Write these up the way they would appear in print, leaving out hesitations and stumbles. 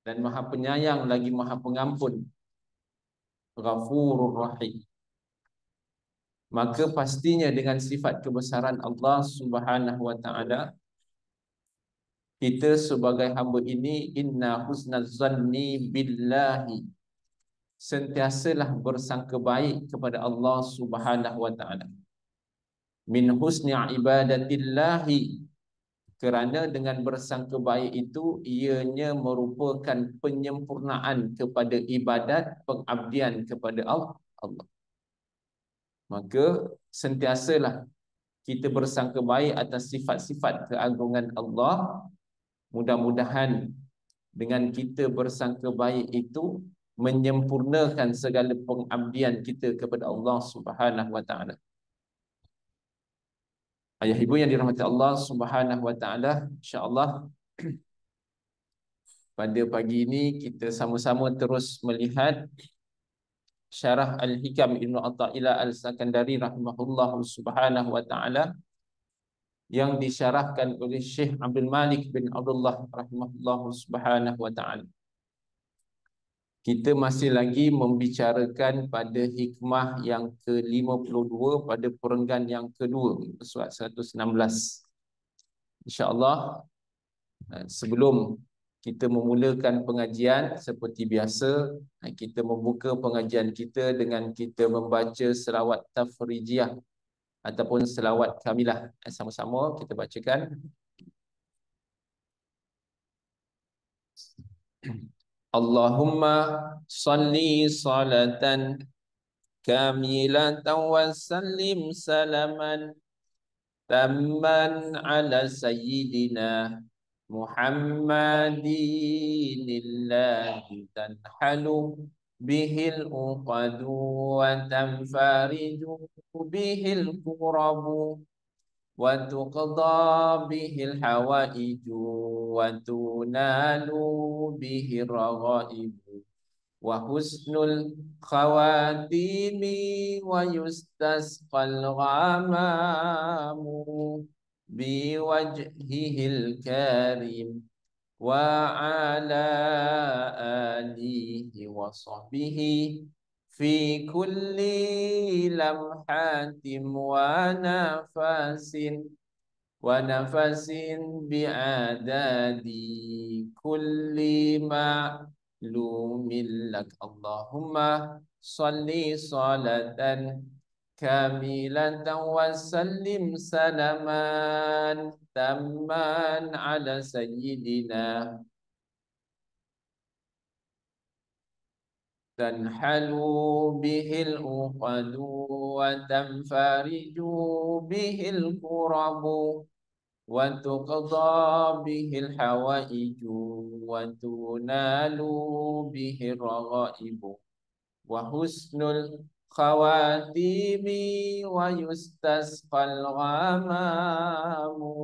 dan Maha Penyayang lagi Maha Pengampun, Ghafurur Rahim. Maka pastinya dengan sifat kebesaran Allah Subhanahu wa taala, kita sebagai hamba ini inna husnaz zanni billahi, sentiasalah bersangka baik kepada Allah Subhanahu wa taala. Min husni ibadatillahi, kerana dengan bersangka baik itu ianya merupakan penyempurnaan kepada ibadat pengabdian kepada Allah. Maka sentiasalah kita bersangka baik atas sifat-sifat keagungan Allah. Mudah-mudahan dengan kita bersangka baik itu menyempurnakan segala pengabdian kita kepada Allah Subhanahu wa taala. Ayah ibu yang dirahmati Allah Subhanahu wa taala, insya-Allah pada pagi ini kita sama-sama terus melihat syarah Al-Hikam Ibnu Athaillah Al-Sakandari rahimahullah subhanahu wa ta'ala, yang disyarahkan oleh Syekh Abdul Malik bin Abdullah rahimahullah subhanahu wa ta'ala. Kita masih lagi membicarakan pada hikmah yang ke-52 pada perenggan yang kedua, surat 116. InsyaAllah sebelum kita memulakan pengajian, seperti biasa kita membuka pengajian kita dengan kita membaca selawat tafrijiyah ataupun selawat kamilah. Sama-sama kita bacakan. Allahumma salli salatan kamilatan wa sallim salaman tamman ala sayyidina Muhammadillahi tanhalu bihil uqadu wa tanfariju bihil kurabu wa tuqda bihil hawaiju wa tunalu bihil raghaibu wa husnul khawatimi wa yustasqal ghamamu biwajhihil karim wa ala alihi wa sahbihi fi kulli lamhatin wa nafasin bi'adadi kulli ma'lumin lak. Allahumma salli salatan kamilatan wa sallim salaman tamman ala sayyidina tanhalu bihil uqadu wa tanfariju bihil kurabu wa tuqda bihil hawaiju wa tunalu bihil raghaibu wa husnul khawatimi wa yustasqal ghamamu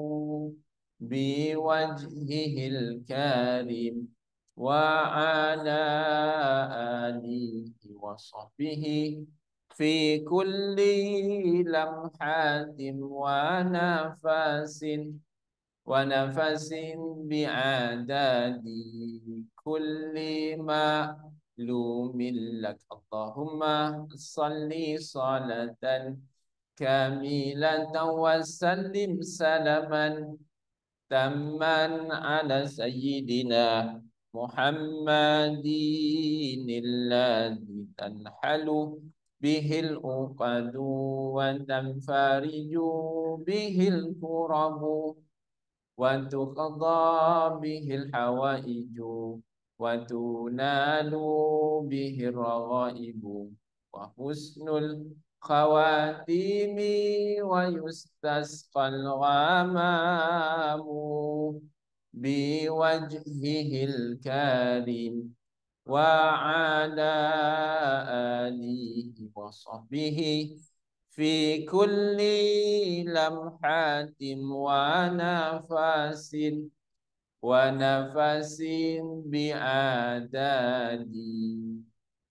biwajhihil karim wa ala alihi wa sahbihi fi kulli lamhatin wa nafasin bi'adadi kulli ma'lumin lak. Allahumma salli salatan kamilatan wa sallim salaman tamman ala sayyidina Muhammadinilladzi tanhalu bihil uqadu wa tanfariju bihil kurabu wa tuqda bihil hawaiju wa tunalu bihir raghaibu wa husnul khawatimi wa yustasqal ghamamu biwajhihil karim wa ala alihi wa sahbihi fi kulli lamhatin wa nafasin bi'adadi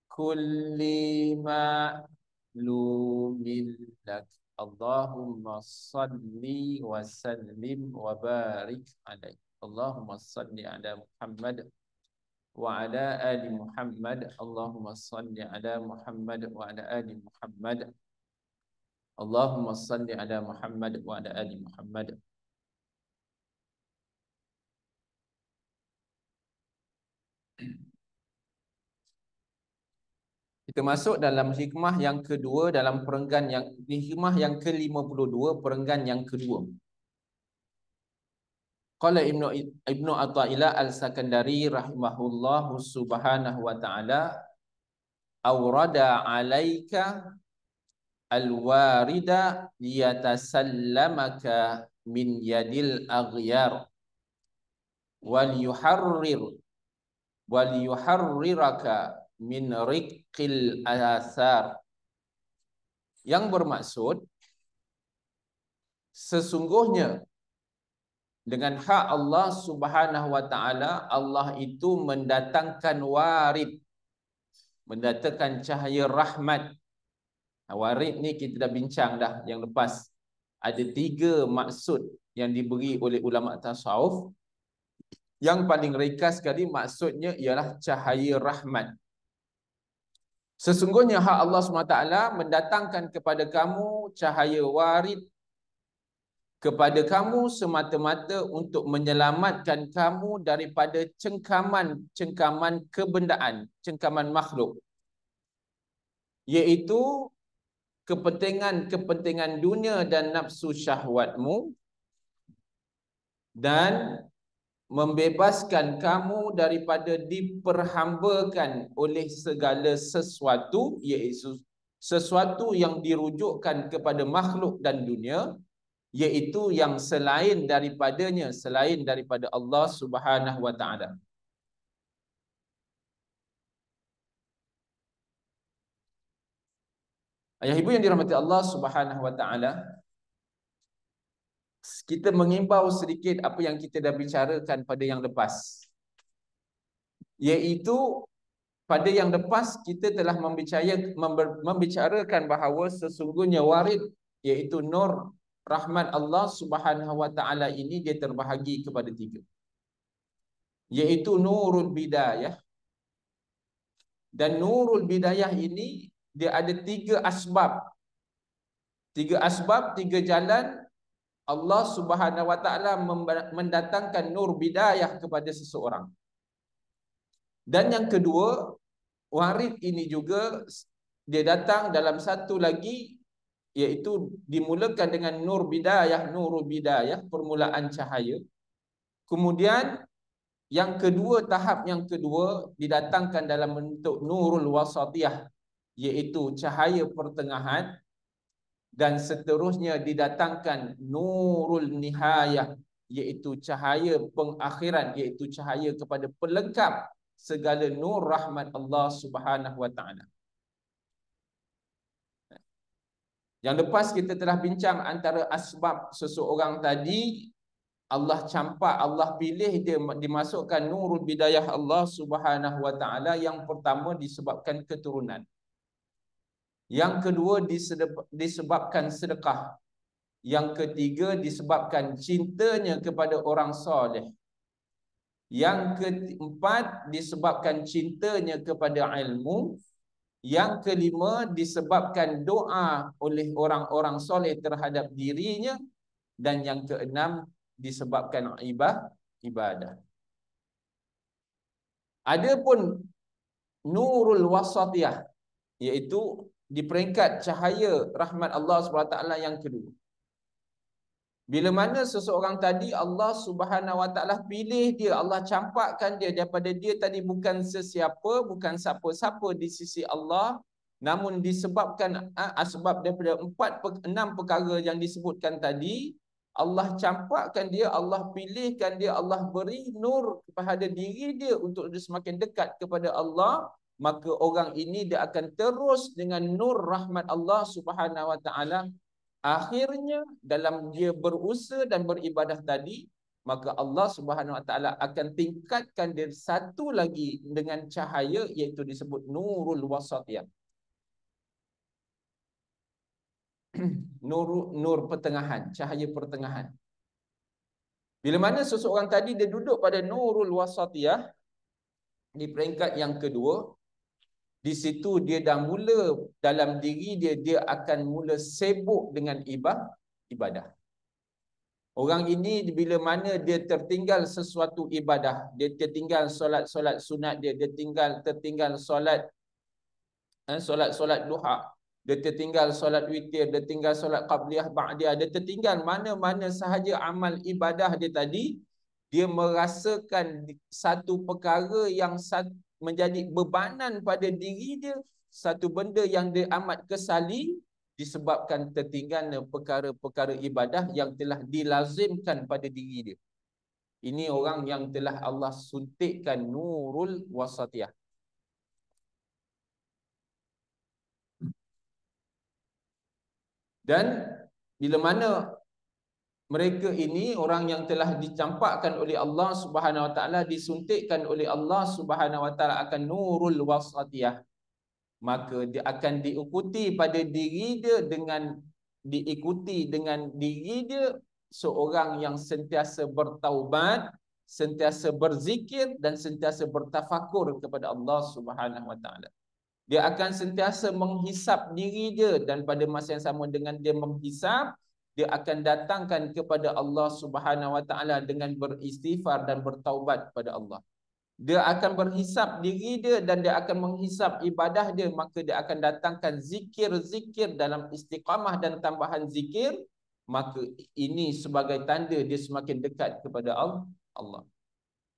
kulli ma'lumin lak. Allahumma salli wa sallim wa barik alaih. Allahumma salli ala Muhammad وعلى آل محمد اللهم صل على محمد وعلى آل محمد اللهم صل على محمد وعلى آل محمد. Kita masuk dalam hikmah yang kedua dalam perenggan yang hikmah yang ke-52 perenggan yang kedua. Qala Ibnu Athaillah Al-Sakandari rahimahullahu subhanahu wa ta'ala awrada 'alaika al-warida liyatasallamaka min yadil aghyar wal yuharriraka min riqqil athar. Yang bermaksud sesungguhnya dengan hak Allah Subhanahu wa taala, Allah itu mendatangkan warid, mendatangkan cahaya rahmat. Warid ni kita dah bincang dah yang lepas. Ada 3 maksud yang diberi oleh ulama tasawuf. Yang paling ringkas sekali maksudnya ialah cahaya rahmat. Sesungguhnya hak Allah SWT mendatangkan kepada kamu cahaya warid kepada kamu semata-mata untuk menyelamatkan kamu daripada cengkaman kebendaan, cengkaman makhluk, iaitu kepentingan dunia dan nafsu syahwatmu, dan membebaskan kamu daripada diperhambakan oleh segala sesuatu, iaitu sesuatu yang dirujukkan kepada makhluk dan dunia, iaitu yang selain daripadanya, selain daripada Allah Subhanahu wa taala. Ayah ibu yang dirahmati Allah Subhanahu wa taala, kita mengimbau sedikit apa yang kita dah bicarakan pada yang lepas. Iaitu pada yang lepas kita telah membicarakan bahawa sesungguhnya warid, iaitu nur rahmat Allah Subhanahu wa taala ini dia terbahagi kepada 3. Iaitu nurul bidayah. Dan nurul bidayah ini dia ada 3 asbab. 3 asbab, 3 jalan Allah Subhanahu wa taala mendatangkan nur bidayah kepada seseorang. Dan yang kedua, warid ini juga dia datang dalam satu lagi, iaitu dimulakan dengan nur bidayah, nurul bidayah, permulaan cahaya. Kemudian yang kedua, tahap yang kedua didatangkan dalam bentuk nurul wasatiyah, iaitu cahaya pertengahan. Dan seterusnya didatangkan nurul nihayah, iaitu cahaya pengakhiran, iaitu cahaya kepada pelengkap segala nur rahmat Allah Subhanahu wa taala. Yang lepas kita telah bincang antara asbab seseorang tadi, Allah campak, Allah pilih dia dimasukkan nurul bidayah Allah Subhanahu wa taala. Yang pertama disebabkan keturunan. Yang kedua disebabkan sedekah. Yang ketiga disebabkan cintanya kepada orang soleh. Yang keempat disebabkan cintanya kepada ilmu. Yang kelima disebabkan doa oleh orang-orang soleh terhadap dirinya. Dan yang keenam disebabkan ibadah. Adapun nurul wasatiyah, iaitu di peringkat cahaya rahmat Allah SWT yang kedua. Bila mana seseorang tadi Allah Subhanahu wa taala pilih dia, Allah campakkan dia daripada dia tadi bukan sesiapa, bukan siapa-siapa di sisi Allah, namun disebabkan asbab daripada 6 perkara yang disebutkan tadi, Allah campakkan dia, Allah pilihkan dia, Allah beri nur kepada diri dia untuk dia semakin dekat kepada Allah. Maka orang ini dia akan terus dengan nur rahmat Allah Subhanahu wa taala. Akhirnya dalam dia berusaha dan beribadah tadi, maka Allah Subhanahu wa taala akan tingkatkan dia satu lagi dengan cahaya, iaitu disebut nurul wasatiyah. Nur pertengahan, cahaya pertengahan. Bila mana seseorang tadi dia duduk pada nurul wasatiyah, Di peringkat yang kedua, di situ dia dah mula dalam diri dia, dia akan mula sibuk dengan ibadah. Orang ini bila mana dia tertinggal sesuatu ibadah, dia tertinggal solat sunat dia, tertinggal solat duha, dia tertinggal solat witir, dia tinggal solat qabliyah ba'diyah, dia tertinggal mana-mana sahaja amal ibadah dia tadi, dia merasakan satu perkara yang menjadi bebanan pada diri dia, satu benda yang dia amat kesali disebabkan tertinggalnya perkara-perkara ibadah yang telah dilazimkan pada diri dia. Ini orang yang telah Allah suntikkan nurul wasatiyah. Dan bila mana mereka ini orang yang telah dicampakkan oleh Allah Subhanahu Wa Taala, disuntikkan oleh Allah Subhanahu Wa Taala akan nurul wasatiyah, maka dia akan diikuti pada diri dia dengan diri dia seorang yang sentiasa bertaubat, sentiasa berzikir dan sentiasa bertafakur kepada Allah Subhanahu Wa Taala. Dia akan sentiasa menghisap diri dia, dan pada masa yang sama dengan dia menghisap, dia akan datangkan kepada Allah Subhanahu Wa Taala dengan beristighfar dan bertaubat kepada Allah. Dia akan berhisap diri dia dan dia akan menghisap ibadah dia, maka dia akan datangkan zikir-zikir dalam istiqamah dan tambahan zikir, maka ini sebagai tanda dia semakin dekat kepada Allah.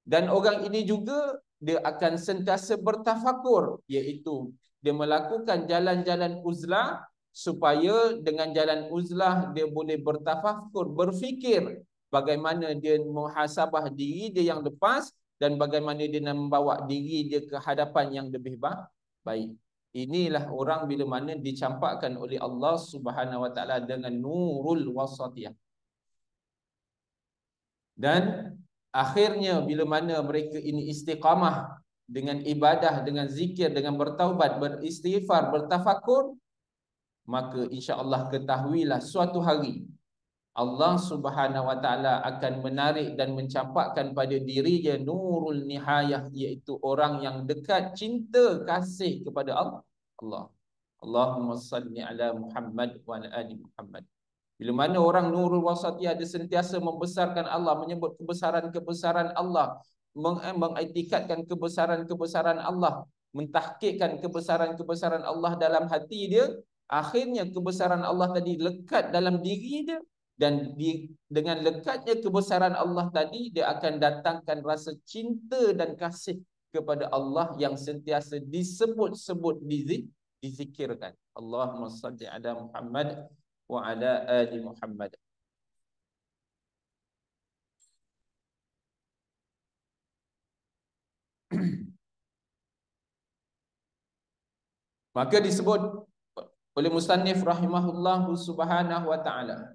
Dan orang ini juga dia akan sentiasa bertafakur, iaitu dia melakukan jalan-jalan uzlah, supaya dengan jalan uzlah dia boleh bertafakur, berfikir bagaimana dia muhasabah diri dia yang lepas dan bagaimana dia nak membawa diri dia ke hadapan yang lebih baik. Inilah orang bila mana dicampakkan oleh Allah Subhanahu Wa Taala dengan nurul wasatiyah. Dan akhirnya bila mana mereka ini istiqamah dengan ibadah, dengan zikir, dengan bertaubat, beristighfar, bertafakur, maka insya-Allah ketahuilah suatu hari Allah Subhanahu Wa Taala akan menarik dan mencampakkan pada dirinya nurul nihayah, iaitu orang yang dekat cinta kasih kepada Allah. Allahumma salli ala Muhammad wa ala ali Muhammad. Bila mana orang nurul wasatiyah, dia sentiasa membesarkan Allah, menyebut kebesaran-kebesaran Allah, mengiktikadkan kebesaran-kebesaran Allah, mentahqiqkan kebesaran-kebesaran Allah dalam hati dia, akhirnya kebesaran Allah tadi lekat dalam diri dia, dan dengan lekatnya kebesaran Allah tadi, dia akan datangkan rasa cinta dan kasih kepada Allah yang sentiasa disebut-sebut, dizikirkan. Allahumma salli ala Muhammad wa ala ali Muhammad. Maka disebut oleh musannif rahimahullahu subhanahu wa ta'ala,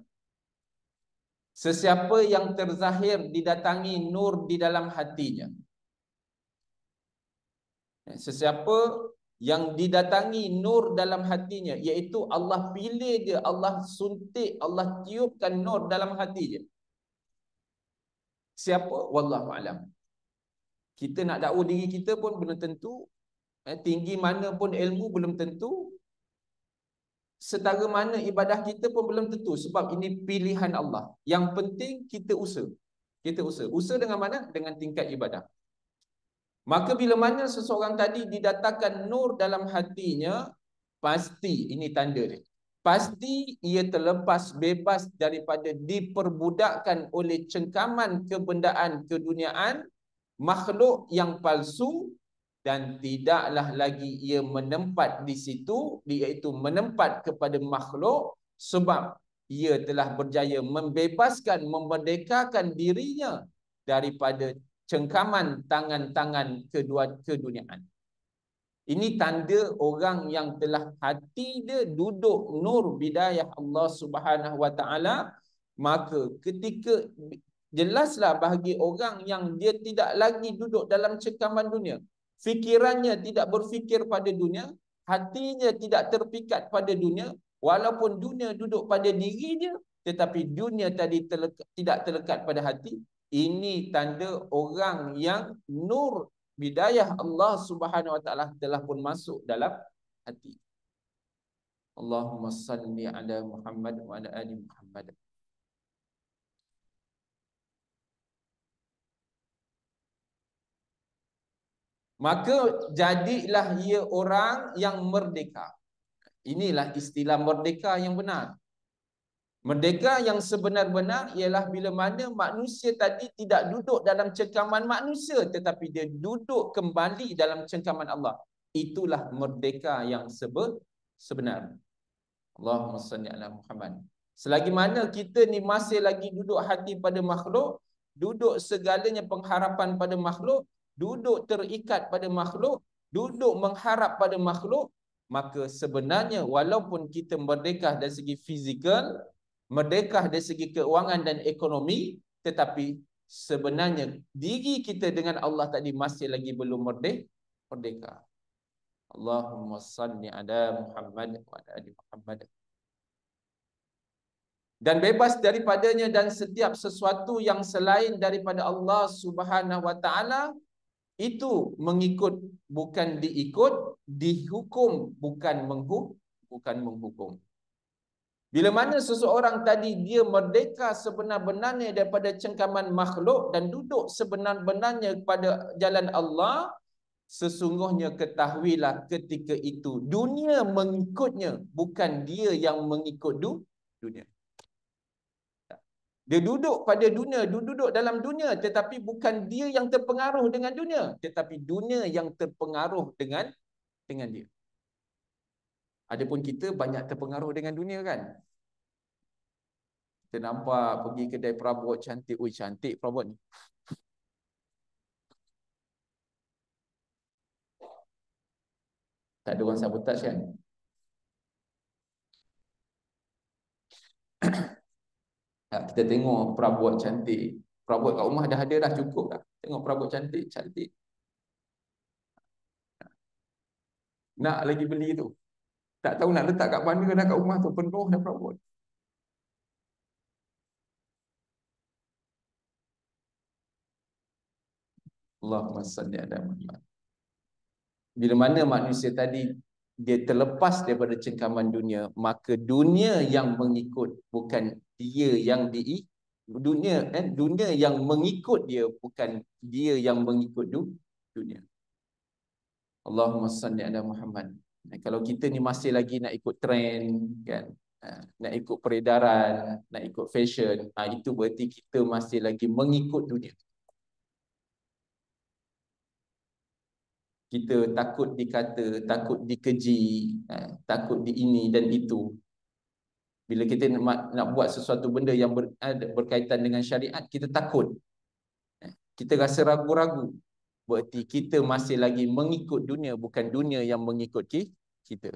sesiapa yang terzahir didatangi nur di dalam hatinya, sesiapa yang didatangi nur dalam hatinya, iaitu Allah pilih dia, Allah suntik, Allah tiupkan nur dalam hati dia. Siapa? Wallahu alam. Kita nak dakwa diri kita pun belum tentu, tinggi mana pun ilmu belum tentu, setara mana ibadah kita pun belum tentu, sebab ini pilihan Allah. Yang penting kita usaha. Kita usaha. Usaha dengan mana? Dengan tingkat ibadah. Maka bila mana seseorang tadi didatangkan nur dalam hatinya, pasti ini tanda dia, pasti ia terlepas bebas daripada diperbudakkan oleh cengkaman kebendaan keduniaan, makhluk yang palsu, dan tidaklah lagi ia menempat di situ, iaitu menempat kepada makhluk, sebab ia telah berjaya membebaskan, memerdekakan dirinya daripada cengkaman tangan-tangan keduniaan. Ini tanda orang yang telah hati dia duduk nur bidayah Allah Subhanahu Wa Taala. Maka ketika jelaslah bagi orang yang dia tidak lagi duduk dalam cengkaman dunia, fikirannya tidak berfikir pada dunia, hatinya tidak terpikat pada dunia, walaupun dunia duduk pada diri dia, tetapi dunia tadi tidak terlekat pada hati. Ini tanda orang yang nur Bidayah Allah Subhanahu wa taala telah pun masuk dalam hati. Allahumma salli ala Muhammad wa ala ali Muhammad. Maka jadilah ia orang yang merdeka. Inilah istilah merdeka yang benar. Merdeka yang sebenar-benar ialah bila mana manusia tadi tidak duduk dalam cengkaman manusia, tetapi dia duduk kembali dalam cengkaman Allah. Itulah merdeka yang sebenar. Allahumma salli ala Muhammad. Selagi mana kita ni masih lagi duduk hati pada makhluk, duduk segalanya pengharapan pada makhluk, duduk terikat pada makhluk, duduk mengharap pada makhluk, maka sebenarnya walaupun kita merdeka dari segi fizikal, merdeka dari segi keuangan dan ekonomi, tetapi sebenarnya diri kita dengan Allah tadi masih lagi belum merdeka. Allahumma salli ala Muhammad wa ala ali Muhammad. Dan bebas daripadanya dan setiap sesuatu yang selain daripada Allah Subhanahu wa taala, itu mengikut bukan diikut, dihukum bukan menghukum. Bila mana seseorang tadi dia merdeka sebenar-benarnya daripada cengkaman makhluk dan duduk sebenar-benarnya pada jalan Allah, sesungguhnya ketahuilah ketika itu dunia mengikutnya, bukan dia yang mengikut dunia. Dia duduk pada dunia, dia duduk dalam dunia, tetapi bukan dia yang terpengaruh dengan dunia, tetapi dunia yang terpengaruh dengan dia. Adapun kita banyak terpengaruh dengan dunia kan. Kita nampak pergi kedai perabot cantik, oi cantik perabot ni. Tak ada orang sabotaj kan? Kita tengok perabot cantik. Perabot kat rumah dah ada dah, cukup dah. Tengok perabot cantik, cantik. Nak lagi beli tu. Tak tahu nak letak kat mana dah, kat rumah tu penuh dah perabot. Allahumma salli ala Muhammad. Bila mana manusia tadi dia terlepas daripada cengkaman dunia, maka dunia yang mengikut, bukan dia yang dunia yang mengikut dia, bukan dia yang mengikut dunia. Allahumma salli ala Muhammad. Kalau kita ni masih lagi nak ikut trend kan, nak ikut peredaran, nak ikut fashion, itu berarti kita masih lagi mengikut dunia. Kita takut dikata, takut dikeji, takut di ini dan itu. Bila kita nak buat sesuatu benda yang berkaitan dengan syariat, kita takut. Kita rasa ragu-ragu. Berarti kita masih lagi mengikut dunia, bukan dunia yang mengikut kita.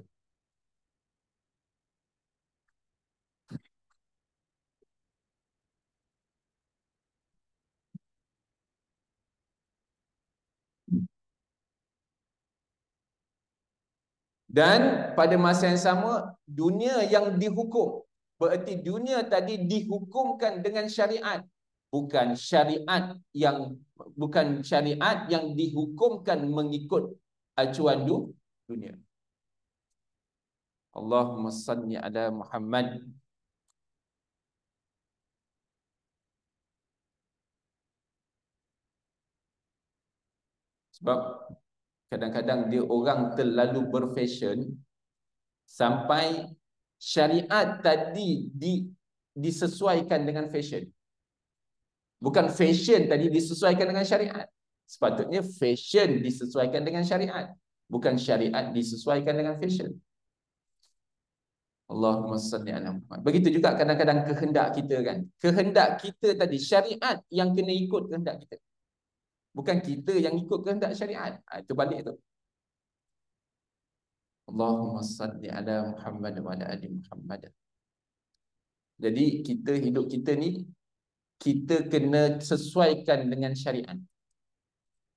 Dan pada masa yang sama, dunia yang dihukum. Berarti dunia tadi dihukumkan dengan syariat. Bukan syariat yang dihukumkan mengikut acuan dunia. Allahumma salli ala Muhammad. Sebab kadang-kadang dia orang terlalu berfashion sampai syariat tadi disesuaikan dengan fashion. Bukan fashion tadi disesuaikan dengan syariat. Sepatutnya fashion disesuaikan dengan syariat, bukan syariat disesuaikan dengan fashion. Allahumma salli ala Muhammad. Begitu juga kadang-kadang kehendak kita kan. Kehendak kita tadi, syariat yang kena ikut kehendak kita, bukan kita yang ikut kehendak syariat. Itu balik tu. Allahumma salli ala Muhammad wa ala ali Muhammad. Jadi kita hidup kita ni, kita kena sesuaikan dengan syariat.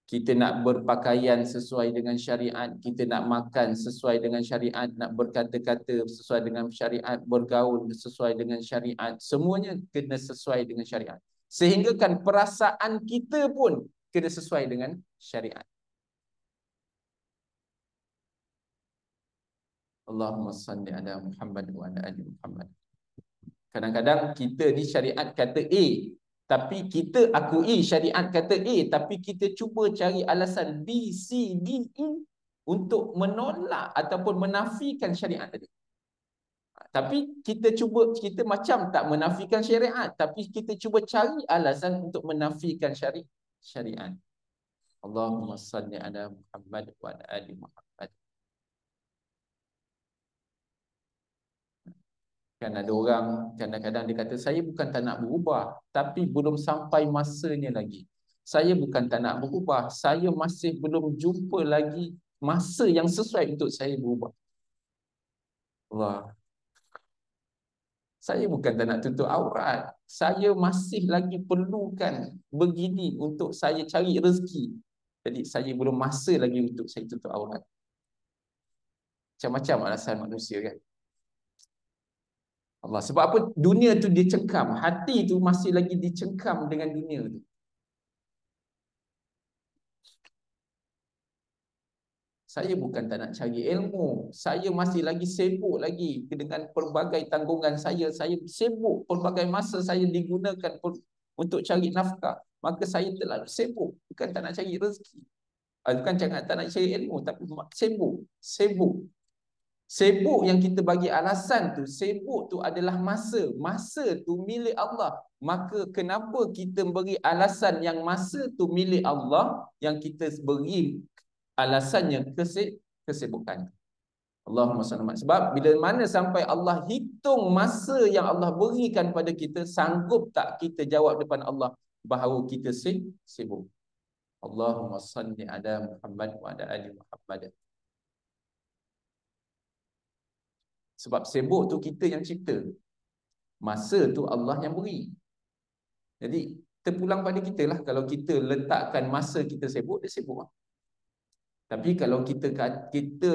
Kita nak berpakaian sesuai dengan syariat, kita nak makan sesuai dengan syariat, nak berkata-kata sesuai dengan syariat, bergaul sesuai dengan syariat. Semuanya kena sesuai dengan syariat. Sehingga kan perasaan kita pun kena sesuai dengan syariat. Allahumma salli ala Muhammad wa ala ali Muhammad. Kadang-kadang kita ni syariat kata A, tapi kita akui syariat kata A, tapi kita cuba cari alasan B, C, D, E untuk menolak ataupun menafikan syariat tadi. Tapi kita macam tak menafikan syariat, tapi kita cuba cari alasan untuk menafikan syariat. Allahumma salli ala Muhammad wa ala ali Muhammad. Kan ada orang kadang-kadang dia kata, saya bukan tak nak berubah, tapi belum sampai masanya lagi. Saya bukan tak nak berubah, saya masih belum jumpa lagi masa yang sesuai untuk saya berubah. Allah. Saya bukan tak nak tutup aurat, saya masih lagi perlukan begini untuk saya cari rezeki. Jadi saya belum masa lagi untuk saya tutup aurat. Macam-macam alasan manusia kan. Allah, sebab apa? Dunia tu dicengkam, hati tu masih lagi dicengkam dengan dunia tu. Saya bukan tak nak cari ilmu, saya masih lagi sibuk lagi dengan pelbagai tanggungan saya. Saya sibuk, pelbagai masa saya digunakan untuk cari nafkah. Maka saya terlalu sibuk, bukan tak nak cari rezeki. Bukan tak nak cari ilmu, tapi sibuk. Sibuk yang kita bagi alasan tu, sibuk tu adalah masa. Masa tu milik Allah. Maka kenapa kita beri alasan yang masa tu milik Allah, yang kita beri alasannya kesibukan. Allahumma salli alaihi. Sebab bila mana sampai Allah hitung masa yang Allah berikan pada kita, sanggup tak kita jawab depan Allah bahawa kita sibuk. Allahumma salli ala Muhammad wa ala ali Muhammad. Sebab sibuk tu kita yang cipta, masa tu Allah yang beri. Jadi terpulang pada kita lah. Kalau kita letakkan masa kita sibuk, dia sibuk lah. Tapi kalau kita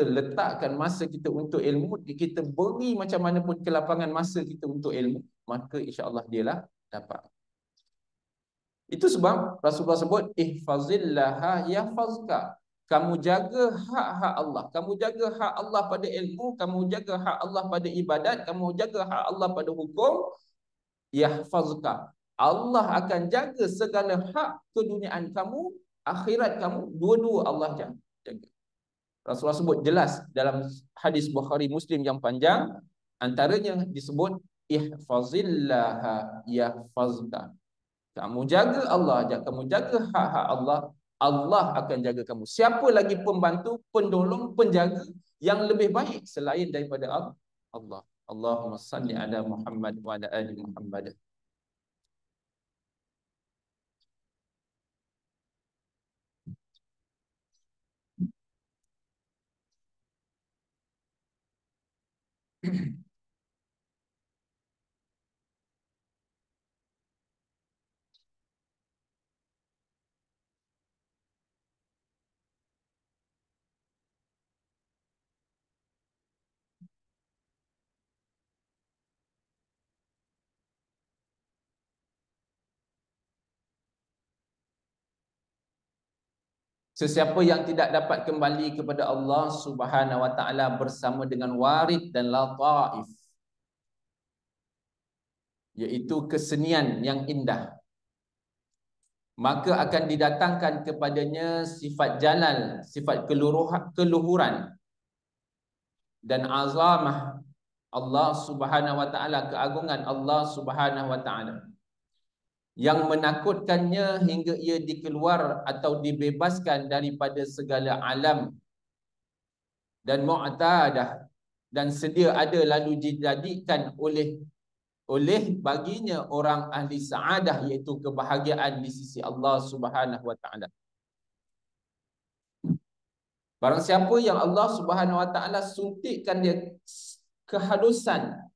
letakkan masa kita untuk ilmu, kita beri macam mana pun kelapangan masa kita untuk ilmu, maka insya-Allah dialah dapat. Itu sebab Rasulullah sebut ihfazillaha yahfazka. Kamu jaga hak-hak Allah. Kamu jaga hak Allah pada ilmu, kamu jaga hak Allah pada ibadat, kamu jaga hak Allah pada hukum, yahfazka. Allah akan jaga segala hak keduniaan kamu, akhirat kamu, dua-dua Allah jaga. Rasulullah sebut jelas dalam hadis Bukhari Muslim yang panjang, antaranya disebut ihfazillaha yahfazka. Kamu jaga Allah, kamu jaga hak-hak Allah, Allah akan jaga kamu. Siapa lagi pembantu, penolong, penjaga yang lebih baik selain daripada Allah? Allahumma salli ala Muhammad wa ala ali Muhammad. Sesiapa yang tidak dapat kembali kepada Allah Subhanahu wa taala bersama dengan warid dan lataif, iaitu kesenian yang indah, maka akan didatangkan kepadanya sifat jalal, sifat keluhuran dan azamah Allah Subhanahu wa taala, keagungan Allah Subhanahu wa taala, yang menakutkannya hingga ia dikeluar atau dibebaskan daripada segala alam dan mu'tadah, dan sedia ada lalu dijadikan oleh baginya orang ahli saadah, iaitu kebahagiaan di sisi Allah Subhanahu wa taala. Barang siapa yang Allah Subhanahu wa taala suntikkan dia kehalusan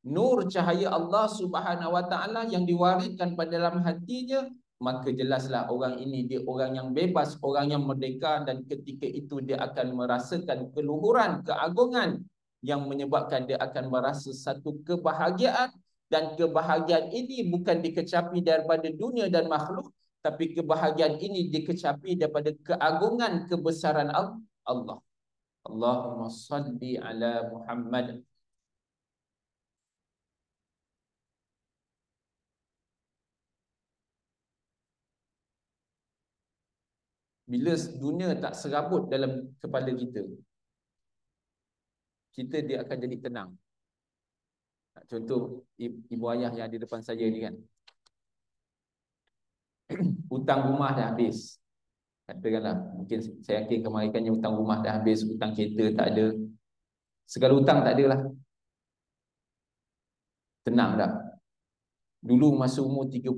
nur cahaya Allah Subhanahu wa taala yang diwariskan pada dalam hatinya, maka jelaslah orang ini dia orang yang bebas, orang yang merdeka, dan ketika itu dia akan merasakan keluhuran, keagungan yang menyebabkan dia akan merasa satu kebahagiaan, dan kebahagiaan ini bukan dikecapi daripada dunia dan makhluk, tapi kebahagiaan ini dikecapi daripada keagungan kebesaran Allah. Allahumma salli ala Muhammad. Bila dunia tak serabut dalam kepala kita, dia akan jadi tenang. Contoh ibu ayah yang ada depan saya ni kan, hutang rumah dah habis. Katakanlah, mungkin saya yakin kemarikannya hutang rumah dah habis, hutang kereta tak ada, segala hutang tak ada lah. Tenang dah. Dulu masa umur 30,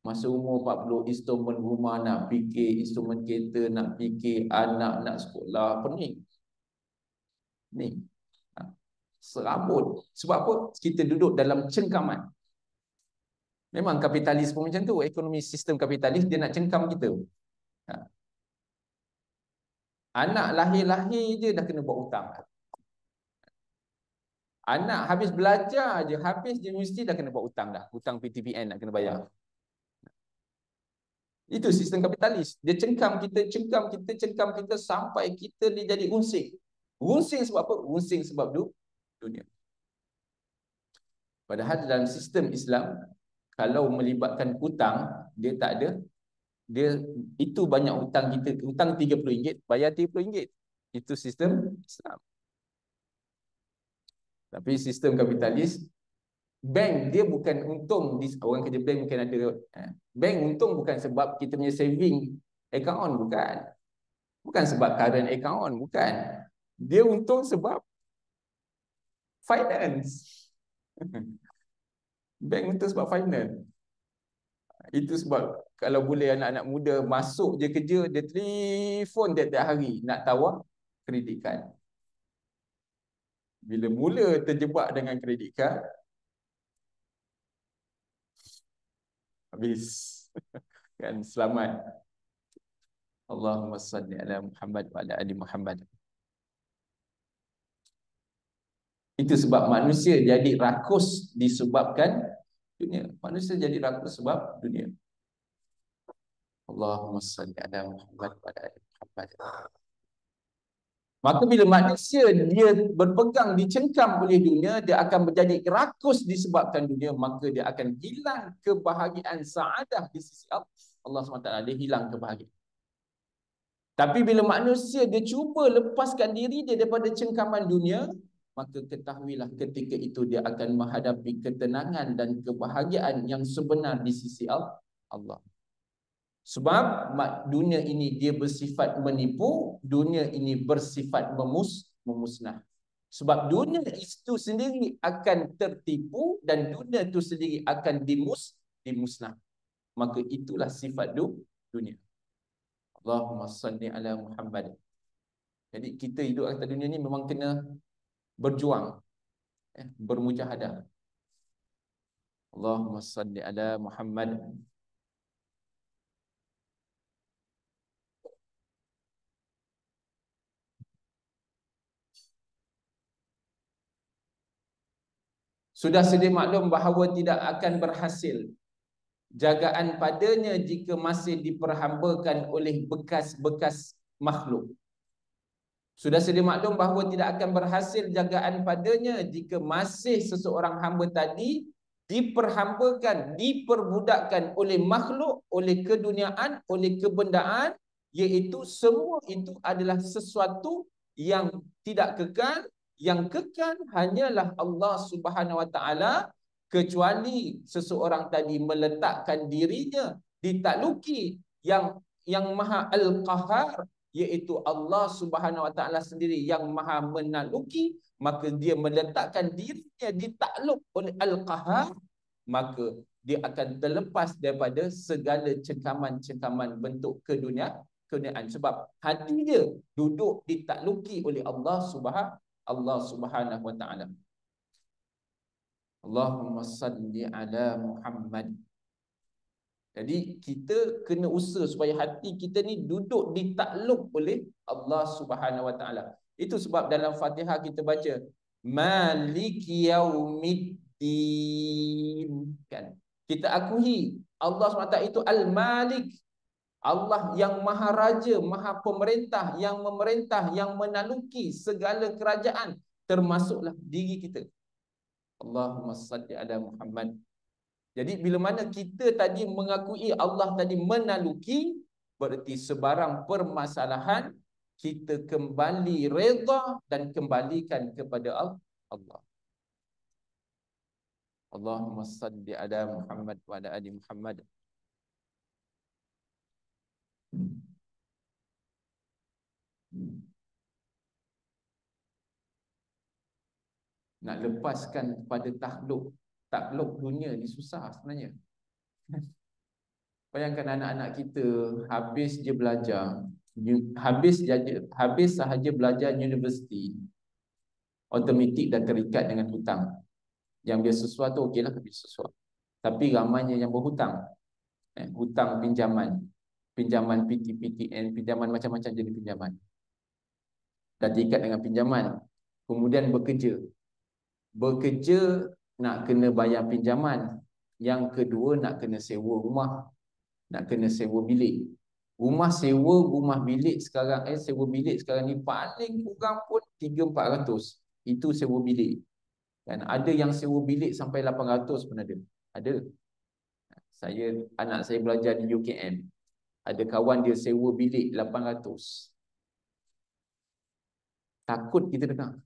masa umur 40, instrumen rumah nak fikir, instrumen kereta nak fikir, anak nak sekolah, pening. Ni serabut. Sebab apa? Kita duduk dalam cengkaman. Memang kapitalis pun macam tu. Ekonomi sistem kapitalis, dia nak cengkam kita. Anak lahir-lahir je dah kena buat hutang. Anak habis belajar je, habis je universiti dah kena buat hutang dah. Hutang PTPN nak kena bayar. Itu sistem kapitalis. Dia cengkam kita sampai kita ni jadi unsing. Unsing sebab apa? Unsing sebab dunia. Padahal dalam sistem Islam, kalau melibatkan hutang, dia tak ada. Dia itu banyak hutang kita. Hutang RM30, bayar RM30. Itu sistem Islam. Tapi sistem kapitalis, bank dia bukan untung. Orang kerja bank mungkin ada. Bank untung bukan sebab kita punya saving account, bukan. Bukan sebab current account, bukan. Dia untung sebab finance. Bank untung sebab finance. Itu sebab kalau boleh anak-anak muda masuk je kerja, dia telefon tiap-tiap hari nak tawar kredit kad. Bila mula terjebak dengan kredit kad, habis. Kan, selamat. Allahumma salli ala Muhammad wa ala ali Muhammad. Itu sebab manusia jadi rakus disebabkan dunia. Manusia jadi rakus sebab dunia. Allahumma salli ala Muhammad wa ala ali Muhammad. Maka bila manusia dia berpegang dicengkam oleh dunia, dia akan menjadi rakus disebabkan dunia, maka dia akan hilang kebahagiaan saadah di sisi Allah SWT. Dia hilang kebahagiaan. Tapi bila manusia dia cuba lepaskan diri dia daripada cengkaman dunia, maka ketahuilah ketika itu dia akan menghadapi ketenangan dan kebahagiaan yang sebenar di sisi Allah. Sebab dunia ini dia bersifat menipu, dunia ini bersifat memusnah. Sebab dunia itu sendiri akan tertipu dan dunia itu sendiri akan dimusnah. Maka itulah sifat dunia. Allahumma salli ala Muhammad. Jadi kita hidup atas dunia ni memang kena berjuang, bermujahadah. Allahumma salli ala Muhammad. Sudah sedia maklum bahawa tidak akan berhasil jagaan padanya jika masih diperhambakan oleh bekas-bekas makhluk. Sudah sedia maklum bahawa tidak akan berhasil jagaan padanya jika masih seseorang hamba tadi diperhambakan, diperbudakkan oleh makhluk, oleh keduniaan, oleh kebendaan, iaitu semua itu adalah sesuatu yang tidak kekal. Yang kekal hanyalah Allah Subhanahu Wa Taala, kecuali seseorang tadi meletakkan dirinya ditakluki yang Maha Al-Qahar, iaitu Allah Subhanahu Wa Taala sendiri yang Maha menakluki, maka dia meletakkan dirinya ditakluk oleh Al-Qahar, maka dia akan terlepas daripada segala cengkaman-cengkaman bentuk keduniaan. Sebab hati dia duduk ditakluki oleh Allah Subhanahu Wa Taala. Allahumma salli ala Muhammad. Jadi kita kena usaha supaya hati kita ni duduk ditakluk oleh Allah Subhanahu Wa Taala. Itu sebab dalam Fatihah kita baca Maliki Yaumiddin, kan? Kita akui Allah SWT itu Al-Malik. Allah yang maha raja, maha pemerintah, yang memerintah, yang menaluki segala kerajaan, termasuklah diri kita. Allahumma salli ala Muhammad. Jadi bila mana kita tadi mengakui Allah tadi menaluki, berarti sebarang permasalahan kita kembali redha dan kembalikan kepada Allah. Allahumma salli ala Muhammad wa ala ali Muhammad. Nak lepaskan pada takluk dunia ni susah sebenarnya. Bayangkan anak-anak kita habis je belajar, habis sahaja belajar universiti, automatik dah terikat dengan hutang. Yang biasa tu okeylah biasa. Tapi ramainya yang berhutang. Hutang pinjaman PTPTN, pinjaman macam-macam jadi pinjaman. Dah terikat dengan pinjaman. Kemudian bekerja nak kena bayar pinjaman. Yang kedua nak kena sewa rumah, nak kena sewa bilik. Rumah bilik sekarang sewa bilik sekarang ni paling kurang pun 300-400. Itu sewa bilik. Dan ada yang sewa bilik sampai 800 pun ada. Ada. Anak saya belajar di UKM. Ada kawan dia sewa bilik 800. Takut kita dengar.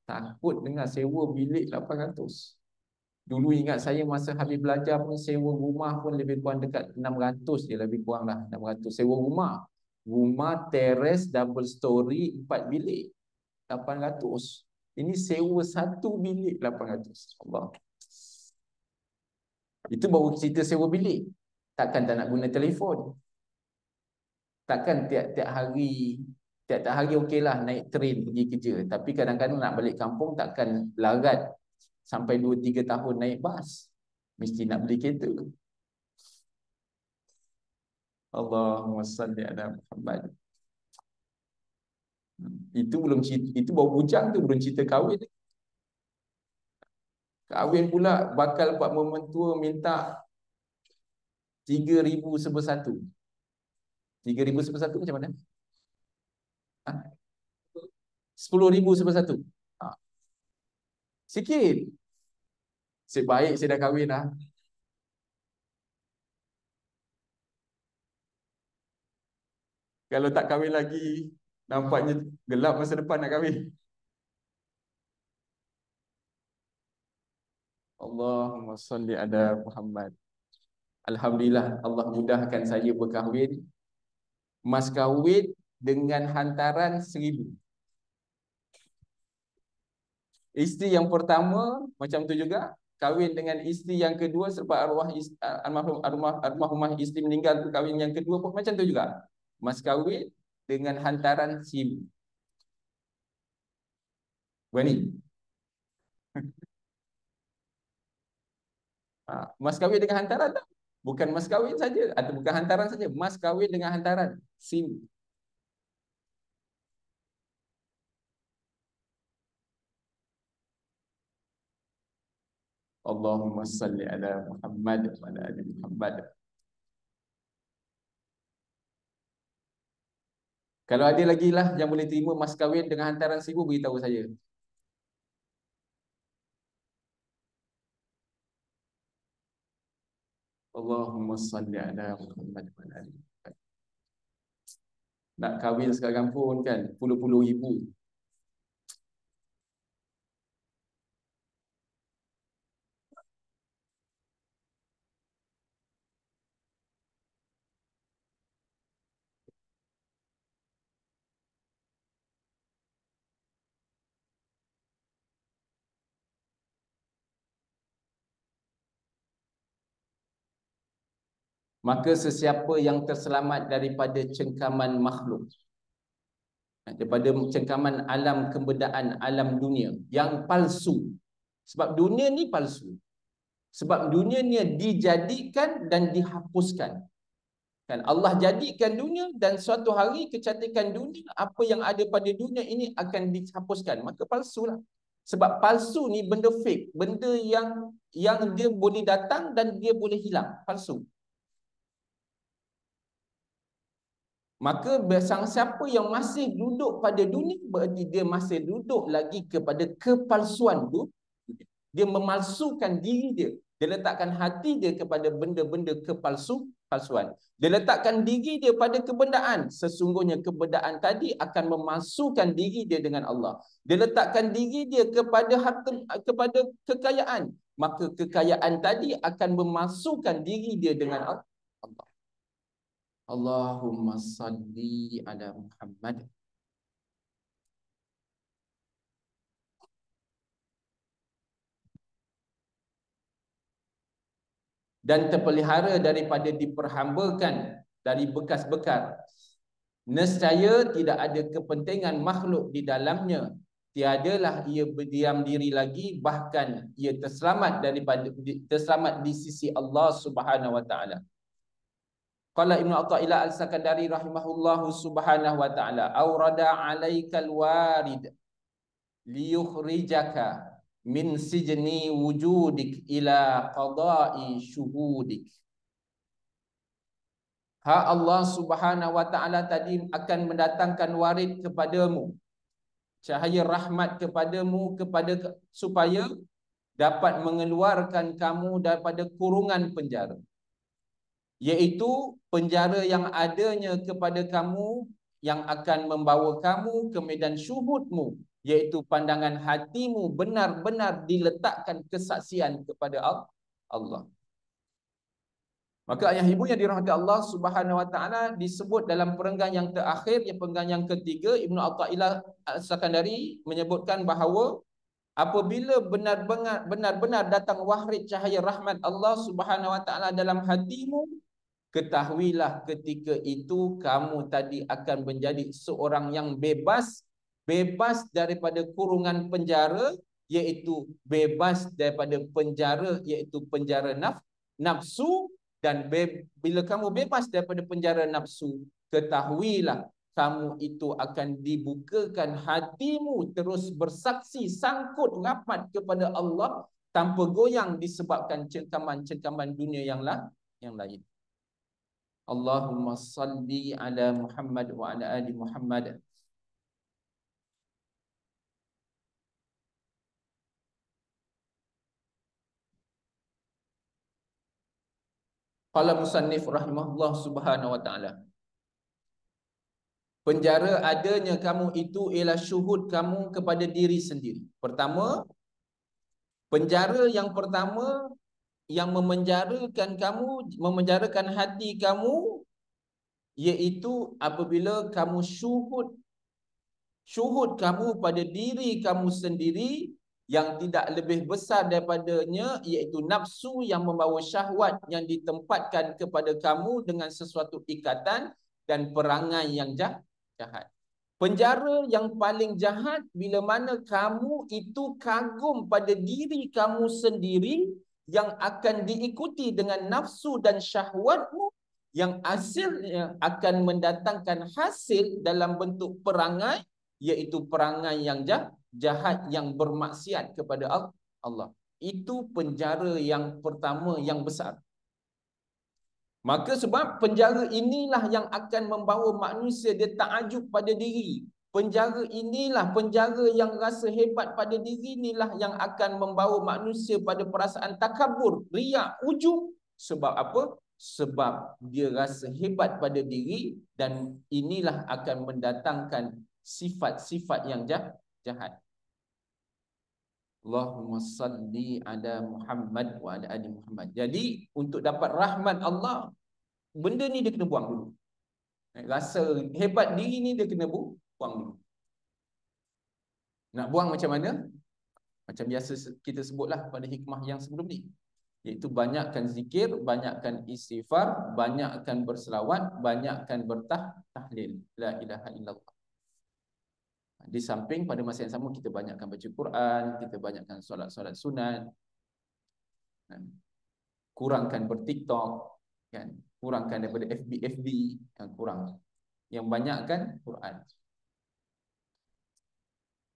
Takut dengar sewa bilik 800. Dulu ingat saya masa habis belajar pun sewa rumah pun lebih kurang dekat 600 je, lebih kurang lah 600 sewa rumah. Rumah teres double story 4 bilik 800. Ini sewa 1 bilik 800. Allah. Itu baru cerita sewa bilik. Takkan tak nak guna telefon. Takkan tiap-tiap hari okeylah naik train pergi kerja. Tapi kadang-kadang nak balik kampung takkan larat sampai 2-3 tahun naik bas. Mesti nak beli kereta. Allahumma salli ala Muhammad. Itu baru bujang tu, belum cerita kahwin. Kahwin pula bakal buat mementua minta 3,000 sebersatu. 3,000 sebersatu macam mana? 10,000 sebersatu. Sikit. Sebaik saya dah kahwin lah. Kalau tak kahwin lagi, nampaknya gelap masa depan nak kahwin. Allahumma salli ala Muhammad. Alhamdulillah Allah mudahkan saya berkahwin. Mas kahwin dengan hantaran 1,000. Isteri yang pertama macam tu juga, kahwin dengan isteri yang kedua sebab almarhumah isteri meninggal tu, kahwin yang kedua pun macam tu juga. Mas kahwin dengan hantaran 1,000. Berani? Mas kahwin dengan hantaran tak? Bukan mas kahwin saja atau bukan hantaran saja, mas kahwin dengan hantaran 1,000. Allahumma salli ala Muhammad wa ala ali Muhammad. Kalau ada lagi lah yang boleh terima mas kahwin dengan hantaran 1,000, beritahu saya. Allahumma salli ala Muhammad wa ala ali Muhammad. Nak kahwin sekarang pun kan puluh-puluh ribu. Maka sesiapa yang terselamat daripada cengkaman makhluk, daripada cengkaman alam kebedaan, alam dunia yang palsu. Sebab dunia ni palsu. Sebab dunia ni dijadikan dan dihapuskan. Kan Allah jadikan dunia dan suatu hari kecantikan dunia, apa yang ada pada dunia ini akan dihapuskan. Maka palsulah. Sebab palsu ni benda fake, benda yang dia boleh datang dan dia boleh hilang. Palsu. Maka besang siapa yang masih duduk pada dunia, berarti dia masih duduk lagi kepada kepalsuan tu. Dia memalsukan diri dia. Dia letakkan hati dia kepada benda-benda kepalsuan. Dia letakkan diri dia pada kebendaan. Sesungguhnya kebendaan tadi akan memalsukan diri dia dengan Allah. Dia letakkan diri dia kepada harta, kepada kekayaan. Maka kekayaan tadi akan memalsukan diri dia dengan Allah. Allahumma salli ala Muhammad. Dan terpelihara daripada diperhambakan dari bekas-bekas. Nescaya tidak ada kepentingan makhluk di dalamnya. Tiadalah ia berdiam diri lagi, bahkan ia terselamat di sisi Allah Subhanahu wa taala. Qala Ibnu Athaillah Al-Sakandari rahimahullahu subhanahu wa ta'ala, awrada 'alaikal warid liyukhrijaka min sijni wujudik ila qada'i syuhudik. Allah Subhanahu wa ta'ala tadi akan mendatangkan warid kepadamu, cahaya rahmat kepadamu, supaya dapat mengeluarkan kamu daripada kurungan penjara, iaitu penjara yang adanya kepada kamu yang akan membawa kamu ke medan syuhudmu, iaitu pandangan hatimu benar-benar diletakkan kesaksian kepada Allah. Maka ayah ibu yang dirahmati Allah Subhanahu wa taala, disebut dalam perenggan yang terakhir, yang perenggan yang ketiga, Ibnu Athaillah Al-Sakandari menyebutkan bahawa apabila benar-benar datang wahrid cahaya rahmat Allah Subhanahu wa taala dalam hatimu, ketahuilah ketika itu kamu tadi akan menjadi seorang yang bebas daripada kurungan penjara, iaitu bebas daripada penjara, iaitu penjara nafsu. Dan bila kamu bebas daripada penjara nafsu, ketahuilah kamu itu akan dibukakan hatimu terus bersaksi sangkut rapat kepada Allah tanpa goyang disebabkan cengkaman-cengkaman dunia yang lain. Allahumma salli ala Muhammad wa ala ali Muhammad. Qala musannif rahimahullah subhanahu wa ta'ala, penjara adanya kamu itu ialah syuhud kamu kepada diri sendiri. Pertama, penjara yang pertama yang memenjarakan kamu, memenjarakan hati kamu, iaitu apabila kamu syuhud kamu pada diri kamu sendiri yang tidak lebih besar daripadanya, iaitu nafsu yang membawa syahwat yang ditempatkan kepada kamu dengan sesuatu ikatan dan perangai yang jahat. Penjara yang paling jahat bila mana kamu itu kagum pada diri kamu sendiri yang akan diikuti dengan nafsu dan syahwatmu, yang hasilnya akan mendatangkan hasil dalam bentuk perangai, iaitu perangai yang jahat yang bermaksiat kepada Allah. Itu penjara yang pertama yang besar. Maka sebab penjara inilah yang akan membawa manusia dia ta'ajub pada diri. Penjara inilah, penjara yang rasa hebat pada diri inilah yang akan membawa manusia pada perasaan takabur, riak, ujub. Sebab apa? Sebab dia rasa hebat pada diri, dan inilah akan mendatangkan sifat-sifat yang jahat. Allahumma salli ala Muhammad wa ala ali Muhammad. Jadi untuk dapat rahmat Allah, benda ni dia kena buang dulu. Rasa hebat diri ni dia kena buang dulu. Nak buang macam mana? Macam biasa kita sebutlah pada hikmah yang sebelum ni, iaitu banyakkan zikir, banyakkan istighfar, banyakkan berselawat, banyakkan bertahlil la ilaha illallah. Di samping pada masa yang sama kita banyakkan baca Quran, kita banyakkan solat-solat sunat, kurangkan ber-TikTok, kan? Kurangkan daripada FB yang kurang, yang banyakkan Quran.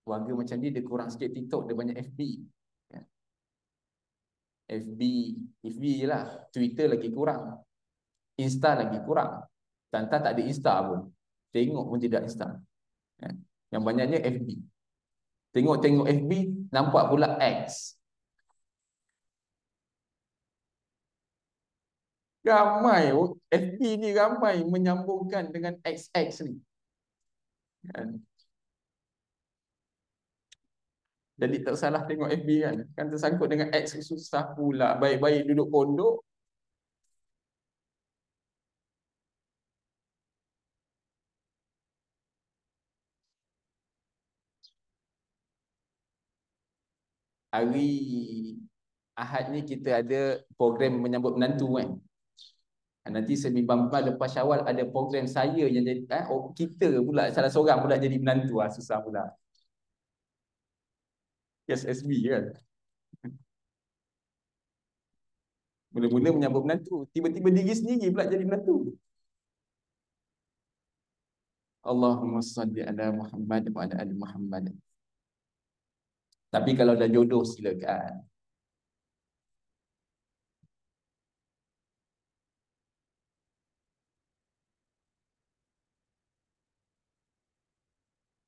Warga macam ni dia kurang sikit TikTok, dia banyak FB, kan? FB je lah, Twitter lagi kurang, Insta lagi kurang. Tak ada Insta pun. tengok pun tidak Insta. Kan? Yang banyaknya FB. Tengok-tengok FB, nampak pula X. Ramai, FB ni ramai menyambungkan dengan XX ni. Kan? Jadi tak salah tengok FB kan. Kan tersangkut dengan X, susah pula. Baik-baik duduk pondok. Hari Ahad ni kita ada program menyambut menantu kan. Nanti semimbang lepas Syawal ada program saya yang jadi kita pula salah seorang pula jadi menantu susah pula. Yes, SB kan. Mula-mula menyambut menantu, tiba-tiba diri sendiri pula jadi menantu. Allahumma salli ala Muhammad wa ala ali Muhammad. Tapi kalau dah jodoh silakan.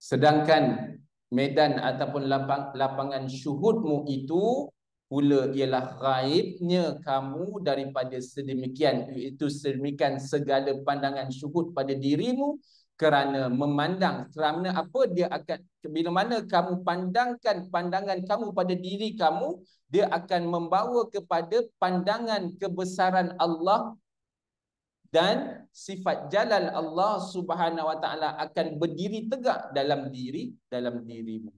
Sedangkan medan ataupun lapangan syuhudmu itu pula ialah ghaibnya kamu daripada sedemikian, iaitu sedemikian segala pandangan syuhud pada dirimu, kerana memandang, kerana apa dia akan, bila mana kamu pandangkan pandangan kamu pada diri kamu, dia akan membawa kepada pandangan kebesaran Allah dan sifat jalal Allah Subhanahu wa taala akan berdiri tegak dalam dirimu.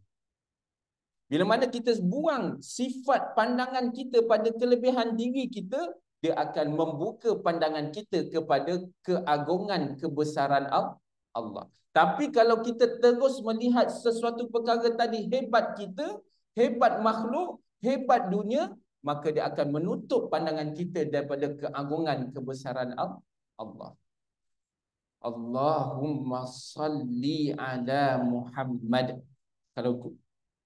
Bila mana kita buang sifat pandangan kita pada kelebihan diri kita, dia akan membuka pandangan kita kepada keagungan kebesaran Allah. Tapi kalau kita terus melihat sesuatu perkara tadi, hebat kita, hebat makhluk, hebat dunia, maka dia akan menutup pandangan kita daripada keagungan kebesaran Allah. Allahumma salli ala Muhammad. Kalau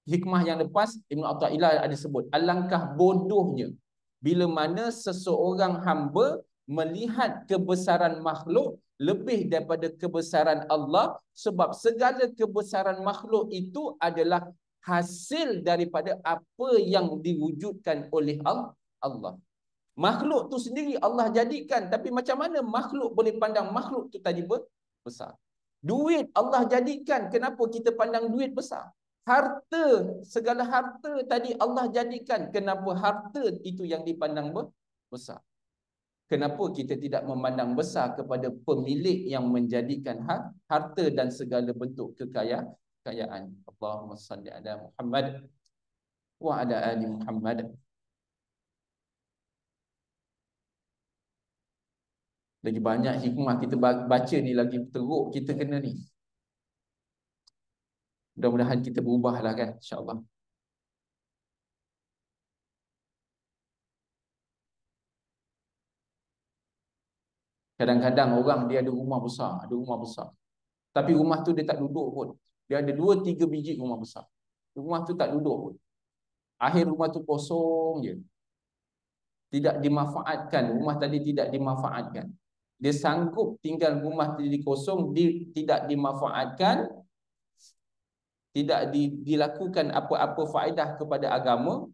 hikmah yang lepas, Ibn Athaillah ada sebut, alangkah bodohnya bila mana seseorang hamba melihat kebesaran makhluk lebih daripada kebesaran Allah, sebab segala kebesaran makhluk itu adalah hasil daripada apa yang diwujudkan oleh Allah. Makhluk tu sendiri Allah jadikan, tapi macam mana makhluk boleh pandang makhluk tu tadi besar? Duit Allah jadikan, kenapa kita pandang duit besar? Harta, segala harta tadi Allah jadikan, kenapa harta itu yang dipandang besar? Kenapa kita tidak memandang besar kepada pemilik yang menjadikan harta dan segala bentuk kekayaan? Allahumma salli ala Muhammad wa ala ali Muhammad. Lagi banyak hikmah kita baca ni, lagi teruk kita kena ni. Mudah-mudahan kita berubahlah kan, insya-Allah. Kadang-kadang orang dia ada rumah besar, tapi rumah tu dia tak duduk pun. Dia ada 2-3 biji rumah besar. Rumah tu tak duduk pun. Akhir rumah tu kosong je. Tidak dimanfaatkan, rumah tadi tidak dimanfaatkan. Dia sanggup tinggal rumah tadi kosong, tidak dimanfaatkan, tidak dilakukan apa-apa faedah kepada agama.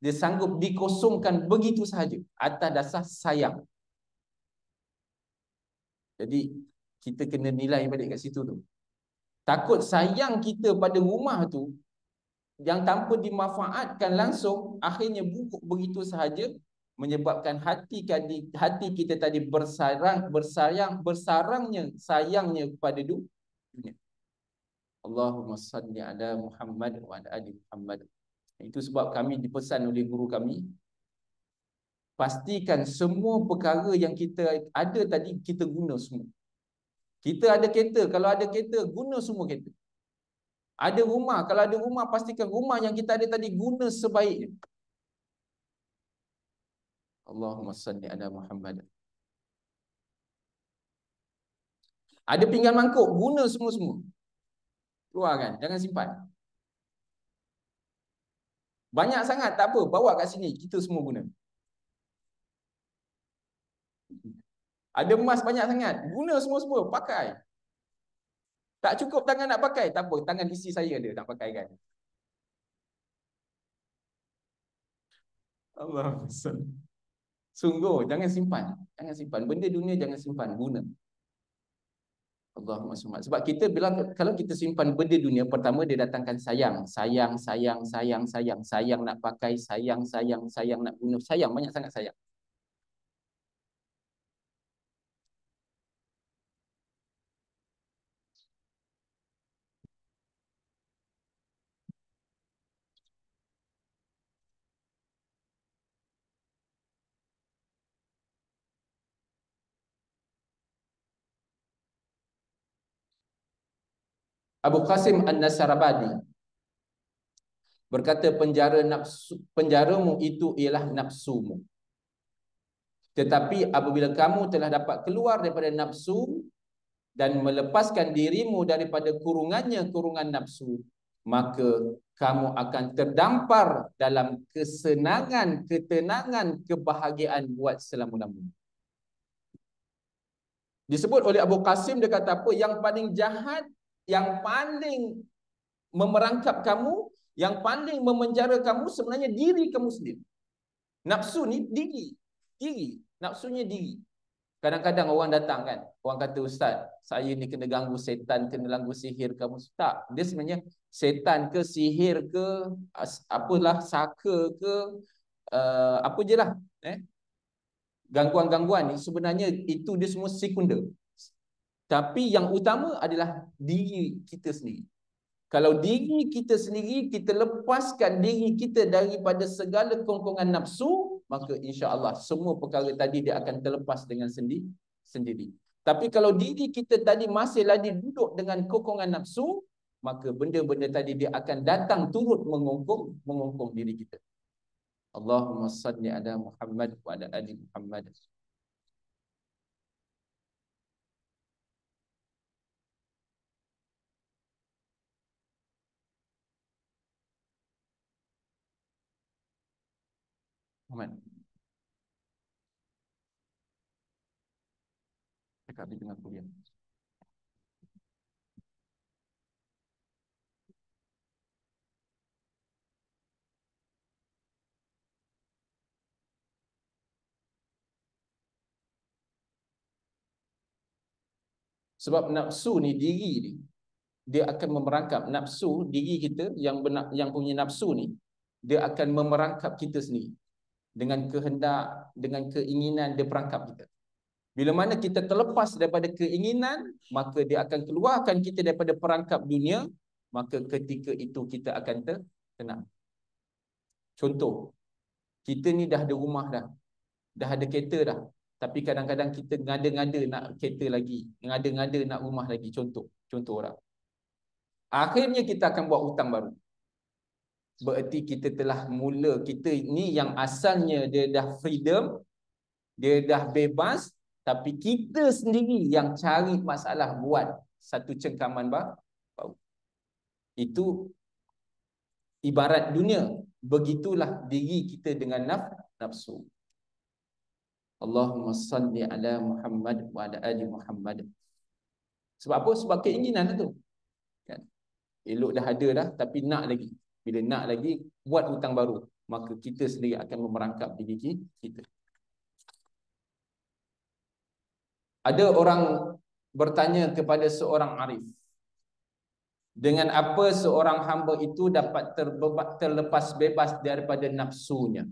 Dia sanggup dikosongkan begitu sahaja atas dasar sayang. Jadi kita kena nilai balik kat situ tu. Takut sayang kita pada rumah tu yang tanpa dimanfaatkan langsung, akhirnya buruk begitu sahaja, menyebabkan hati kita tadi bersarangnya sayangnya kepada dunia. Allahumma salli ala Muhammad wa ala ali Muhammad. Itu sebab kami dipesan oleh guru kami, pastikan semua perkara yang kita ada tadi kita guna semua. Kita ada kereta, kalau ada kereta guna semua kereta. Ada rumah, kalau ada rumah pastikan rumah yang kita ada tadi guna sebaiknya. Allahumma salli ala Muhammad. Ada pinggan mangkuk, guna semua-semua. Keluarkan, jangan simpan. Banyak sangat tak apa, bawa kat sini, kita semua guna. Ada emas banyak sangat, guna semua-semua, pakai. Tak cukup tangan nak pakai, tak apa, tangan isi saya dia nak pakai kan. Allah. Sungguh jangan simpan. Jangan simpan. Benda dunia jangan simpan, guna. Allahumma subhanahu. Sebab kita bilang kalau kita simpan benda dunia, pertama dia datangkan sayang, sayang, sayang, sayang, sayang, sayang nak pakai, sayang, sayang, sayang nak guna, sayang, banyak sangat sayang. Abu Qasim An-Nasarabadi berkata, penjaramu itu ialah nafsumu. Tetapi apabila kamu telah dapat keluar daripada nafsu dan melepaskan dirimu daripada kurungan nafsu, maka kamu akan terdampar dalam kesenangan, ketenangan, kebahagiaan buat selama-lamanya. Disebut oleh Abu Qasim, dia kata apa? Yang paling jahat, yang paling memerangkap kamu, yang paling memenjara kamu sebenarnya diri kamu sendiri. Nafsu ni diri. Nafsunya diri. Kadang-kadang orang datang kan, orang kata, ustaz, saya ni kena ganggu setan, kena ganggu sihir kamu. Tak, dia sebenarnya setan ke, sihir ke, apalah, saka ke, apa je lah, gangguan-gangguan ni sebenarnya itu dia semua sekunder. Tapi yang utama adalah diri kita sendiri. Kalau diri kita sendiri, kita lepaskan diri kita daripada segala kongkongan nafsu, maka insya-Allah semua perkara tadi dia akan terlepas dengan sendiri. Tapi kalau diri kita tadi masih lagi duduk dengan kongkongan nafsu, maka benda-benda tadi dia akan datang turut mengongkong diri kita. Allahumma salli ala Muhammad wa ala ali Muhammad. Muhammad. Cakap di tengah kuliah. Sebab nafsu ni, diri ni, dia akan memerangkap nafsu diri kita yang punya nafsu ni, dia akan memerangkap kita sendiri dengan kehendak, dengan keinginan, dia perangkap kita. Bila mana kita terlepas daripada keinginan, maka dia akan keluarkan kita daripada perangkap dunia, maka ketika itu kita akan tenang. Contoh, kita ni dah ada rumah dah ada kereta dah, tapi kadang-kadang kita ngada-ngada nak kereta lagi, ngada-ngada nak rumah lagi. Contoh orang. Akhirnya kita akan buat hutang baru. Bererti kita telah mula, kita ni yang asalnya dia dah freedom, dia dah bebas, tapi kita sendiri yang cari masalah buat satu cengkaman baru. Itu ibarat dunia. Begitulah diri kita dengan nafsu. Allahumma salli ala Muhammad wa ala ali Muhammad. Sebab apa? Sebab keinginan tu kan? Elok dah ada dah, tapi nak lagi. Bila nak lagi, buat hutang baru, maka kita sendiri akan memerangkap diri kita. Ada orang bertanya kepada seorang arif, dengan apa seorang hamba itu dapat terlepas bebas daripada nafsunya?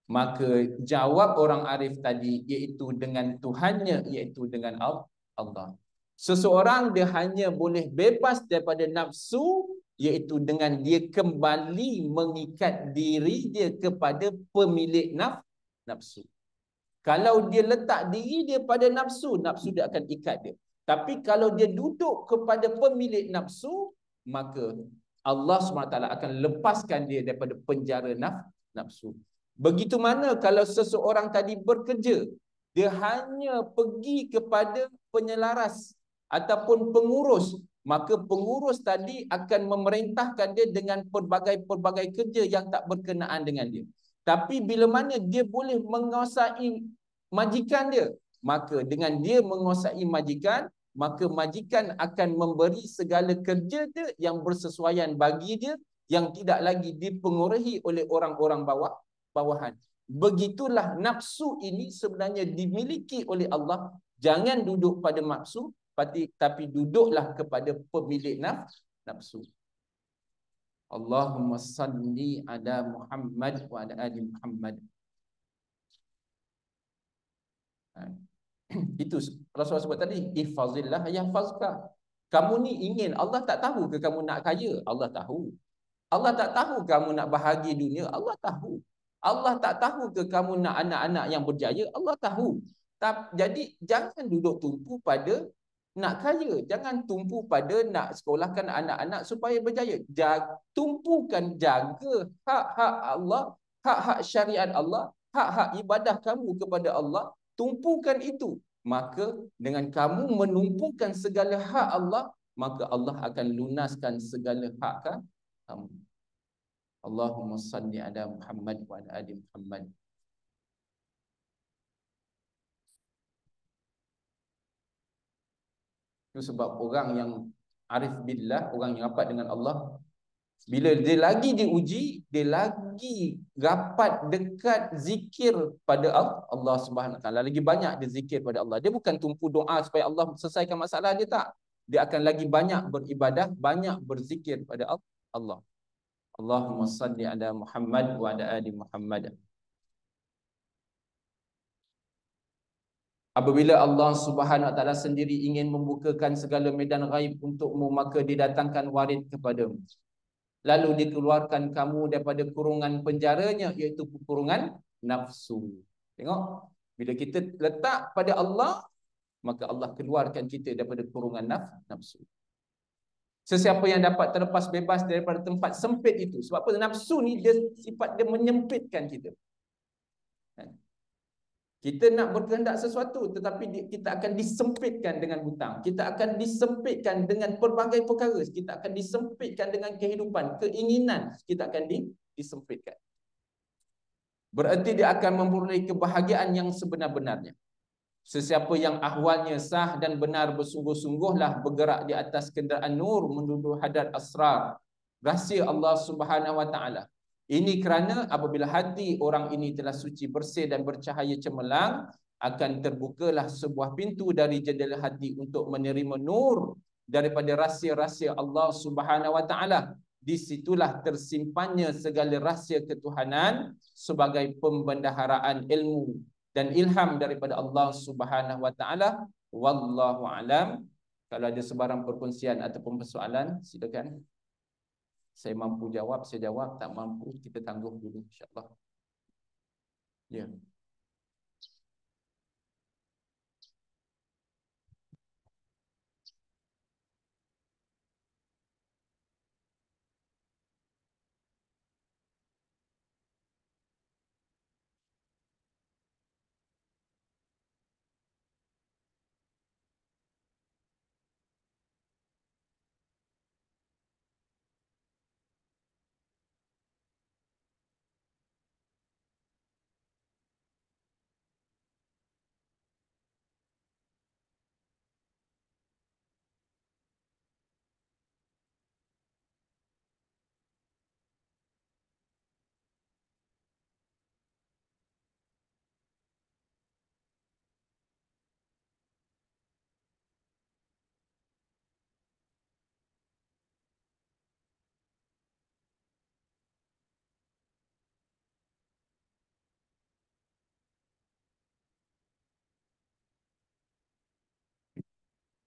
Maka jawab orang arif tadi, iaitu dengan Tuhannya, iaitu dengan Allah. Seseorang dia hanya boleh bebas daripada nafsu, iaitu dengan dia kembali mengikat diri dia kepada pemilik nafsu. Kalau dia letak diri dia pada nafsu, nafsu dia akan ikat dia. Tapi kalau dia duduk kepada pemilik nafsu, maka Allah SWT akan lepaskan dia daripada penjara nafsu. Begitu mana kalau seseorang tadi bekerja, dia hanya pergi kepada penyelaras ataupun pengurus, maka pengurus tadi akan memerintahkan dia dengan pelbagai kerja yang tak berkenaan dengan dia. Tapi bila mana dia boleh menguasai majikan dia, maka dengan dia menguasai majikan, maka majikan akan memberi segala kerja dia yang bersesuaian bagi dia, yang tidak lagi dipengaruhi oleh orang-orang bawahan. Begitulah nafsu ini sebenarnya dimiliki oleh Allah. Jangan duduk pada nafsu, tapi duduklah kepada pemilik nafsu. Allahumma salli ala Muhammad wa ala ali Muhammad. Itu Rasulullah sebut tadi, ihfazillah yahfazka. Kamu ni ingin, Allah tak tahu ke kamu nak kaya? Allah tahu. Allah tak tahu kamu nak bahagia dunia? Allah tahu. Allah tak tahu ke kamu nak anak-anak yang berjaya? Allah tahu. Jadi jangan duduk tumpu pada nak kaya. Jangan tumpu pada nak sekolahkan anak-anak supaya berjaya. Tumpukan jaga hak-hak Allah, hak-hak syariat Allah, hak-hak ibadah kamu kepada Allah. Tumpukan itu. Maka dengan kamu menumpukan segala hak Allah, maka Allah akan lunaskan segala hak kamu. Allahumma salli ala Muhammad wa ala ali Muhammad. Itu sebab orang yang arif billah, orang yang rapat dengan Allah, bila dia lagi diuji, dia lagi rapat dekat zikir pada Allah Subhanahu Wa Taala. Lagi banyak dia zikir pada Allah. Dia bukan tumpu doa supaya Allah selesaikan masalah dia, tak. Dia akan lagi banyak beribadah, banyak berzikir pada Allah. Allahumma salli ala Muhammad wa ala ali Muhammad. Apabila Allah Subhanahu Wa Taala sendiri ingin membukakan segala medan ghaib untukmu, maka didatangkan warid kepadamu. Lalu dikeluarkan kamu daripada kurungan penjaranya, iaitu kurungan nafsu. Tengok, bila kita letak pada Allah, maka Allah keluarkan kita daripada kurungan nafsu. Sesiapa yang dapat terlepas bebas daripada tempat sempit itu. Sebab apa? Nafsu ni dia sifat dia menyempitkan kita. Kita nak berkehendak sesuatu, tetapi kita akan disempitkan dengan hutang. Kita akan disempitkan dengan pelbagai perkara. Kita akan disempitkan dengan kehidupan, keinginan. Kita akan disempitkan. Berarti dia akan memperoleh kebahagiaan yang sebenar-benarnya. Sesiapa yang ahwalnya sah dan benar, bersungguh-sungguhlah bergerak di atas kenderaan nur menuju hadrat asrar, rahsia Allah Subhanahu Wa Taala. Ini kerana apabila hati orang ini telah suci, bersih dan bercahaya cemerlang, akan terbukalah sebuah pintu dari jendela hati untuk menerima nur daripada rahsia-rahsia Allah Subhanahu Wa Taala. Di situlah tersimpannya segala rahsia ketuhanan sebagai pembendaharaan ilmu dan ilham daripada Allah Subhanahu Wa Taala. Wallahu alam. Kalau ada sebarang perkongsian ataupun persoalan, silakan. Saya mampu jawab, saya jawab. Tak mampu, kita tangguh dulu, insya-Allah. Ya.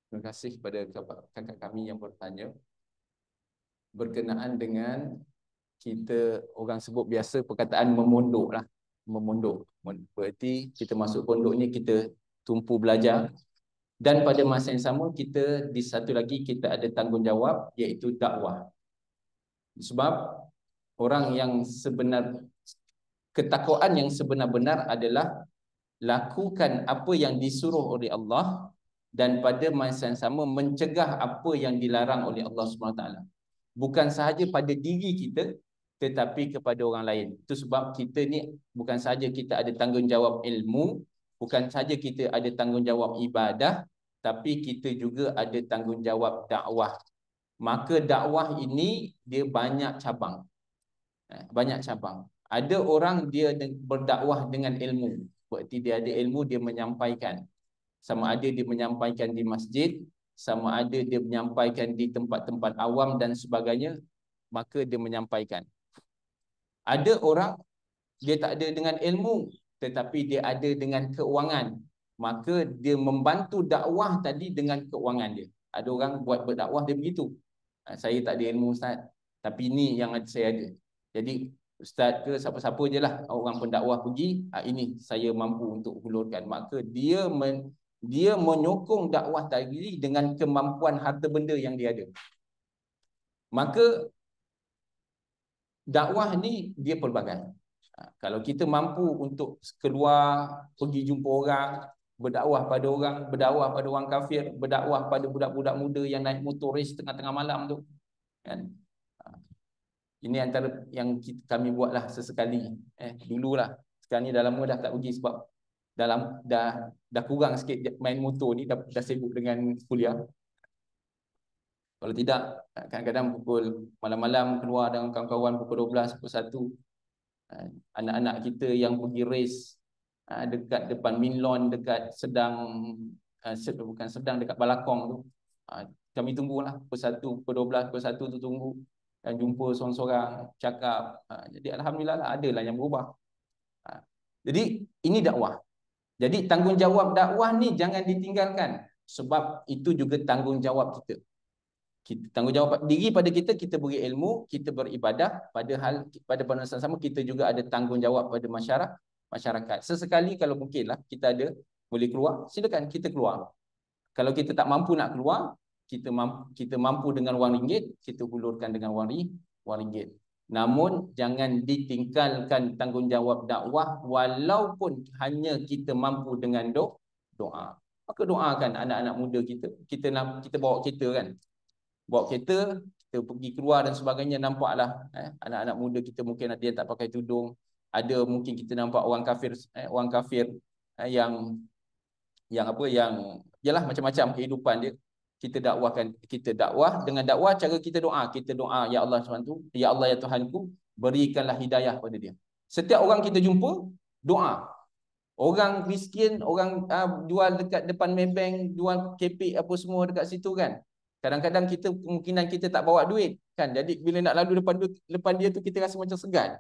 Terima kasih kepada kakak kami yang bertanya berkenaan dengan kita orang sebut biasa perkataan memondok lah. Memondok. Berarti kita masuk pondok ni kita tumpu belajar, dan pada masa yang sama kita di satu lagi kita ada tanggungjawab, iaitu dakwah. Sebab orang yang sebenar, ketakwaan yang sebenar-benar adalah lakukan apa yang disuruh oleh Allah, dan pada masa yang sama mencegah apa yang dilarang oleh Allah SWT. Bukan sahaja pada diri kita, tetapi kepada orang lain. Itu sebab kita ni bukan sahaja kita ada tanggungjawab ilmu, bukan sahaja kita ada tanggungjawab ibadah, tapi kita juga ada tanggungjawab dakwah. Maka dakwah ini dia banyak cabang. Banyak cabang. Ada orang dia berdakwah dengan ilmu. Berarti dia ada ilmu, dia menyampaikan. Sama ada dia menyampaikan di masjid, sama ada dia menyampaikan di tempat-tempat awam dan sebagainya, maka dia menyampaikan. Ada orang dia tak ada dengan ilmu, tetapi dia ada dengan keuangan, maka dia membantu dakwah tadi dengan keuangan dia. Ada orang buat berdakwah dia begitu. Saya tak ada ilmu ustaz, tapi ini yang saya ada. Jadi ustaz ke siapa-siapa je lah orang pendakwah pergi, ini saya mampu untuk hulurkan. Maka dia menyokong dakwah tadi dengan kemampuan harta benda yang dia ada. Maka dakwah ni dia pelbagai. Kalau kita mampu untuk keluar, pergi jumpa orang, berdakwah pada orang, berdakwah pada orang kafir, berdakwah pada budak-budak muda yang naik motor race tengah-tengah malam tu, kan? Ini antara yang kami buatlah sesekali. Dululah. Sekarang ni dah lama dah tak pergi sebab dah kurang sikit main motor ni, dah sibuk dengan kuliah. Kalau tidak, kadang-kadang pukul malam-malam keluar dengan kawan-kawan pukul 12, pukul 1. Anak-anak kita yang pergi race dekat depan Minlon, dekat bukan Sedang, dekat Balakong tu, kami tunggulah pukul 1, pukul 12, pukul 1 tu tunggu dan jumpa seorang-seorang cakap. Jadi alhamdulillah lah, adalah yang berubah. Jadi ini dakwah. Jadi tanggungjawab dakwah ni jangan ditinggalkan, sebab itu juga tanggungjawab kita. Tanggungjawab diri pada kita, kita beri ilmu, kita beribadah, padahal pada masa sama kita juga ada tanggungjawab pada masyarakat. Sesekali kalau mungkinlah kita ada boleh keluar, silakan kita keluar. Kalau kita tak mampu nak keluar, kita mampu dengan wang ringgit, kita hulurkan dengan wang ringgit. Namun jangan ditinggalkan tanggungjawab dakwah walaupun hanya kita mampu dengan doa. Maka doakan anak-anak muda kita. Kita bawa kereta kan. Bawa kereta, kita pergi keluar dan sebagainya, nampaklah anak-anak muda kita mungkin ada yang tak pakai tudung, ada mungkin kita nampak orang kafir yang yalah macam-macam kehidupan dia. Kita dakwah dengan dakwah, cara kita doa, ya Allah SWT, ya Allah ya Tuhanku, berikanlah hidayah pada dia. Setiap orang kita jumpa, doa. Orang miskin, orang jual dekat depan Maybank, jual kepek apa semua dekat situ kan. Kadang-kadang kemungkinan kita tak bawa duit kan. Jadi bila nak lalu depan dia tu, kita rasa macam segan.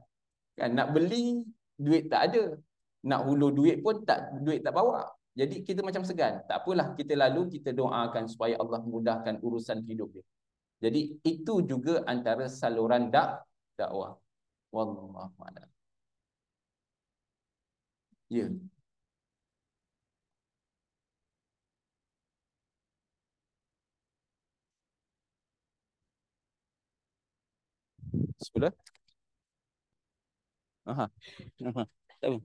Kan, nak beli duit tak ada. Nak hulur duit pun duit tak bawa. Jadi kita macam segan. Tak apalah, kita lalu kita doakan supaya Allah mudahkan urusan hidup dia. Jadi itu juga antara saluran dakwah. Wallahu a'lam. Ya. Sudah? Aha. Aha. Tahu.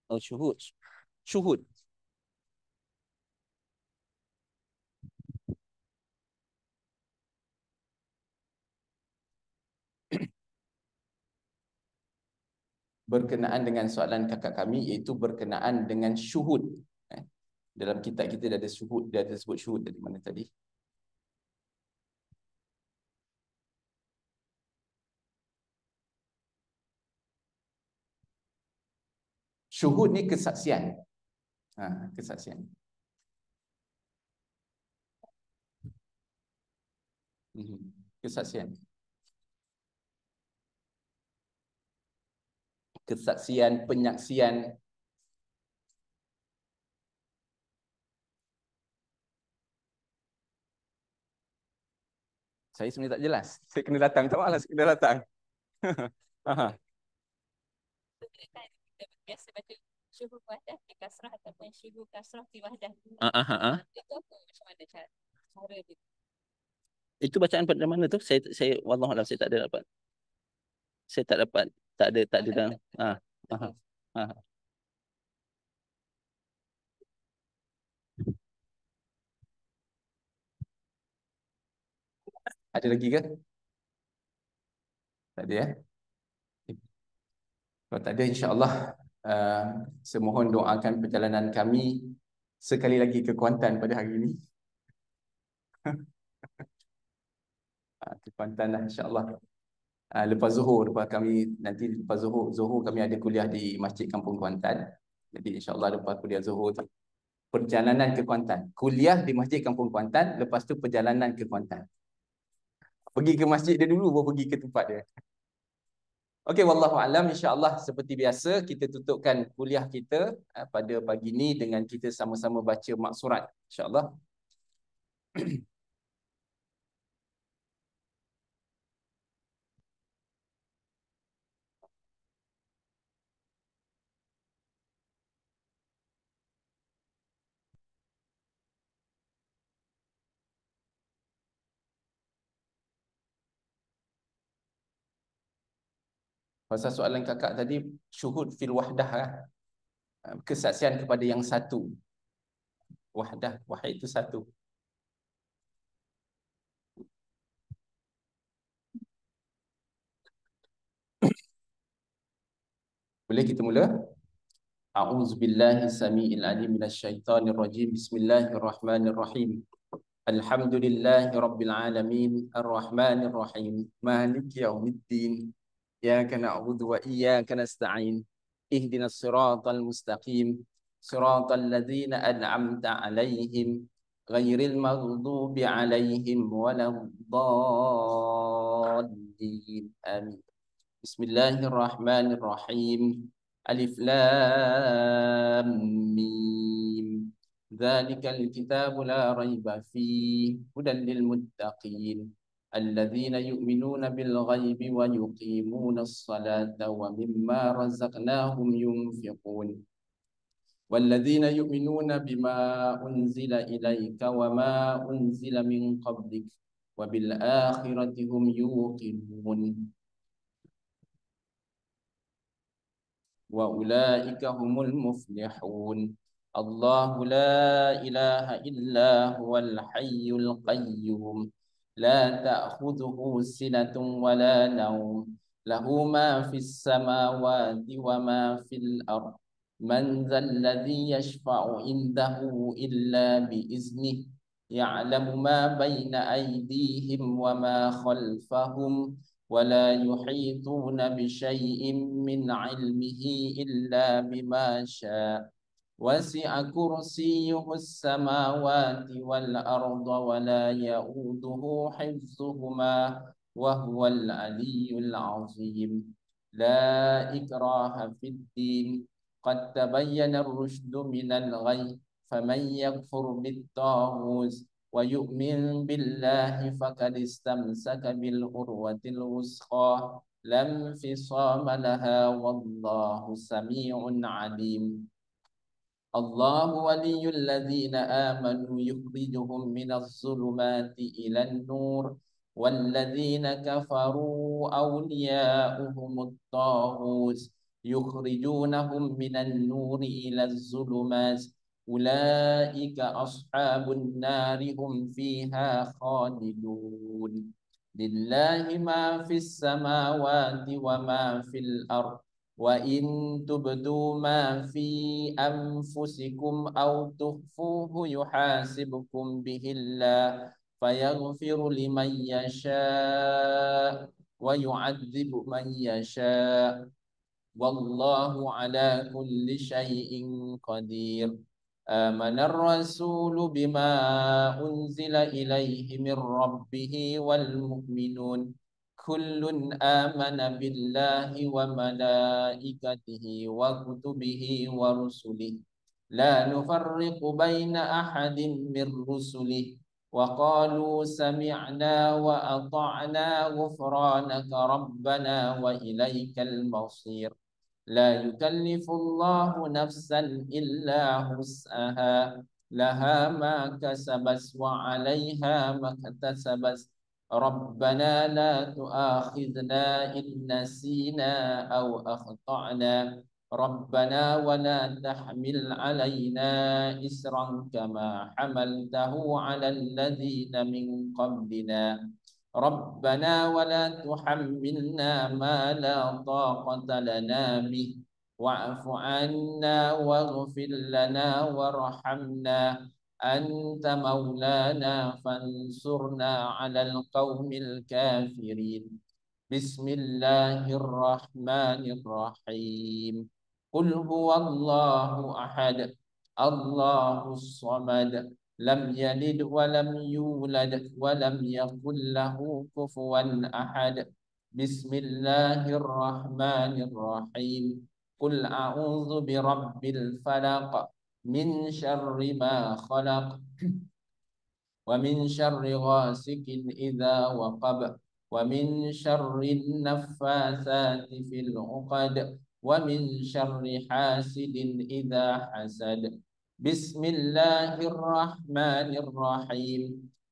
Oh, syuhud. Syuhud. Berkenaan dengan soalan kakak kami, iaitu berkenaan dengan syuhud. Dalam kitab kita dah ada syuhud, dah ada sebut syuhud dari mana tadi? Syuhud ni kesaksian. Kesaksian. Kesaksian. Kesaksian, penyaksian. Saya sebenarnya tak jelas. Saya kena datang. Tak malas kena datang. Biasa baca syuhud wahdah di kasrah ataupun syuhud kasrah di wahdah. Itu apa, macam mana cara dia? Itu bacaan pada mana tu? Saya wallahualam saya tak ada dapat. Saya tak dapat. Tak ada dalam. Ada lagi ke? Tak ada ya? Kalau tak ada, insya-Allah Semohon doakan perjalanan kami sekali lagi ke Kuantan pada hari ini. Ke Kuantan lah insya-Allah. Lepas Zuhur, lepas Zuhur kami ada kuliah di Masjid Kampung Kuantan. Jadi insya-Allah lepas kuliah Zuhur tu perjalanan ke Kuantan. Kuliah di Masjid Kampung Kuantan, lepas tu perjalanan ke Kuantan. Pergi ke masjid dia dulu baru pergi ke tempat dia. Okey, wallahu alam, insya-Allah seperti biasa kita tutupkan kuliah kita pada pagi ni dengan kita sama-sama baca maksurat insya-Allah. Pasal soalan kakak tadi, syuhud fil wahdah lah. Kesaksian kepada yang satu. Wahdah, wahid itu satu. Boleh kita mula? A'udzubillahi samiil alim minasyaitonir rajim. Bismillahirrahmanirrahim. Alhamdulillahi rabbil alamin, arrahmanir rahim, maliki yaumiddin. Iyyaka na'budu wa iyyaka nasta'in. Ihdinas siratal mustaqim. Siratal ladzina an'amta 'alaihim ghairil maghdubi 'alaihim waladdallin. Amin. Bismillahirrahmanirrahim. Alif lam mim. Dzalikal kitabu la raiba fihi hudan lil muttaqin. الذين يؤمنون بالغيب ويقيمون الصلاة ومما رزقناهم ينفقون والذين يؤمنون بما أنزل إليك وما أنزل من قبلك وبالآخرة هم يوقنون وأولئك هم المفلحون الله لا إله إلا هو الحي القيوم لا تأخذه سنة ولا نوم له ما في السماوات وما في الأرض من ذا الذي يشفع عنده إلا بإذنه يعلم ما بين أيديهم وما خلفهم ولا يحيطون بشيء من علمه إلا بما شاء وسع كرسيه السماوات والأرض ولا يؤوده حفظهما وهو العلي العظيم لا إكراه في الدين قد تبين الرشد من الغي فمن يكفر بالطاغوت ويؤمن بالله فقد استمسك بالعروة الوثقى لا انفصام لها والله سميع عليم الله ولي الذين آمنوا يخرجهم من الظلمات إلى النور والذين كفروا أولياؤهم الطاغوت يخرجونهم من النور إلى الظلمات أولئك أصحاب النار هم فيها خالدون لله ما في السماوات وما في الأرض وَإِن تُبْدُوا مَا فِي أَنفُسِكُمْ أَوْ تُخْفُوهُ يُحَاسِبْكُمْ بِهِ اللَّهُ فَيَغْفِرُ لِمَن يَشَاءُ وَيُعَذِّبُ مَن يَشَاءُ وَاللَّهُ عَلَى كُلِّ شَيْءٍ قَدِيرٌ آمَنَ الرَّسُولُ بِمَا أُنزِلَ إِلَيْهِ مِن رَّبِّهِ وَالْمُؤْمِنُونَ كل آمن بالله وملائكته وكتبه ورسله لا نفرق بين أحد من رسله وقالوا سمعنا وأطعنا غفرانك ربنا وإليك المصير لا يكلف الله نفسا إلا وسعها لها ما كسبت وعليها ما اكتسبت ربنا لا تؤاخذنا إن نسينا أو أخطأنا ربنا ولا تحمل علينا إسرا كما حملته على الذين من قبلنا ربنا ولا تحملنا ما لا طاقة لنا به واعف عنا واغفر لنا وارحمنا أنت مولانا فانصرنا على القوم الكافرين. بسم الله الرحمن الرحيم. قل هو الله أحد الله الصمد لم يلد ولم يولد ولم يكن له كفوا أحد. بسم الله الرحمن الرحيم. قل أعوذ برب الفلق من شر ما خلق ومن شر غاسق إذا وقب ومن شر النفاثات في العقد ومن شر حاسد إذا حسد. بسم الله الرحمن الرحيم.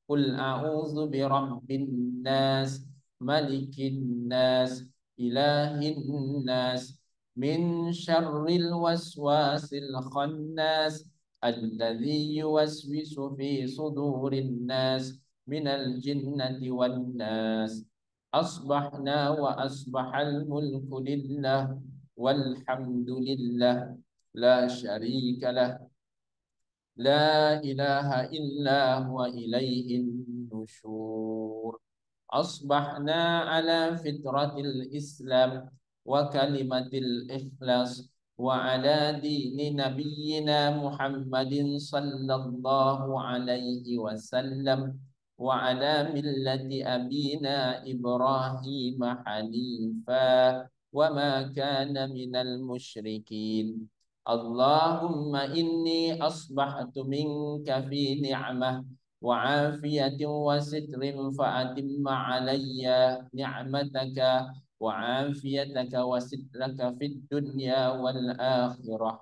قل أعوذ برب الناس ملك الناس إله الناس من شر الوسواس الخناس الذي يوسوس في صدور الناس من الجنة والناس. أصبحنا وأصبح الملك لله والحمد لله لا شريك له لا إله إلا هو إليه النشور. أصبحنا على فطرة الإسلام وكلمة الإخلاص وعلى دين نبينا محمد صلى الله عليه وسلم وعلى ملة أبينا إبراهيم حنيفا وما كان من المشركين. اللهم إني أصبحت منك في نعمة وعافية وستر فأتم علي نعمتك وعافيتك وسترك في الدنيا والآخرة.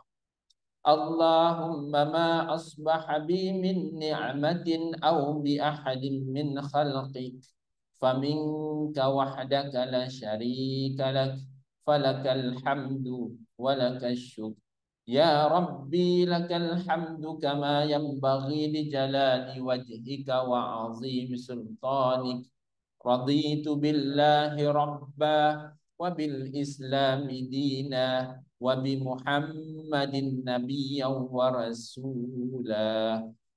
اللهم ما أصبح بي من نعمة أو بأحد من خلقك فمنك وحدك لا شريك لك فلك الحمد ولك الشكر. يا ربي لك الحمد كما ينبغي لجلال وجهك وعظيم سلطانك. رضيت بالله ربا وبالإسلام دينا وبمحمد نبيا ورسولا.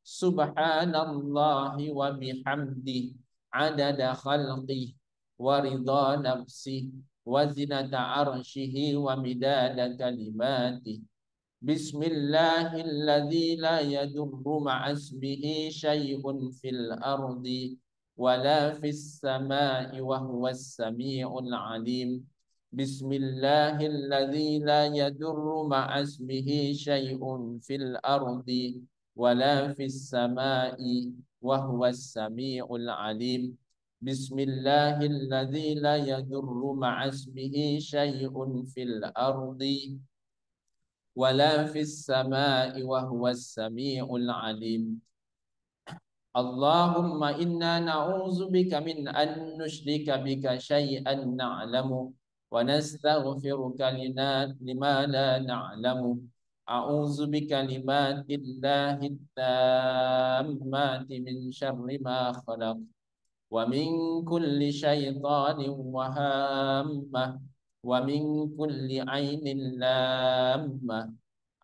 سبحان الله وبحمده عدد خلقه ورضا نفسه وزنة عرشه ومداد كلماته. بسم الله الذي لا يضر مع اسمه شيء في الأرض ولا في السماء وهو السميع العليم. بسم الله الذي لا يضر مع اسمه شيء في الأرض ولا في السماء وهو السميع العليم. بسم الله الذي لا يضر مع اسمه شيء في الأرض ولا في السماء وهو السميع العليم. اللهم إنا نعوذ بك من أن نشرك بك شيئا نعلمه ونستغفرك لما لا نعلمه. أعوذ بكلمات الله التامات من شر ما خلق ومن كل شيطان وهامة ومن كل عين لامة.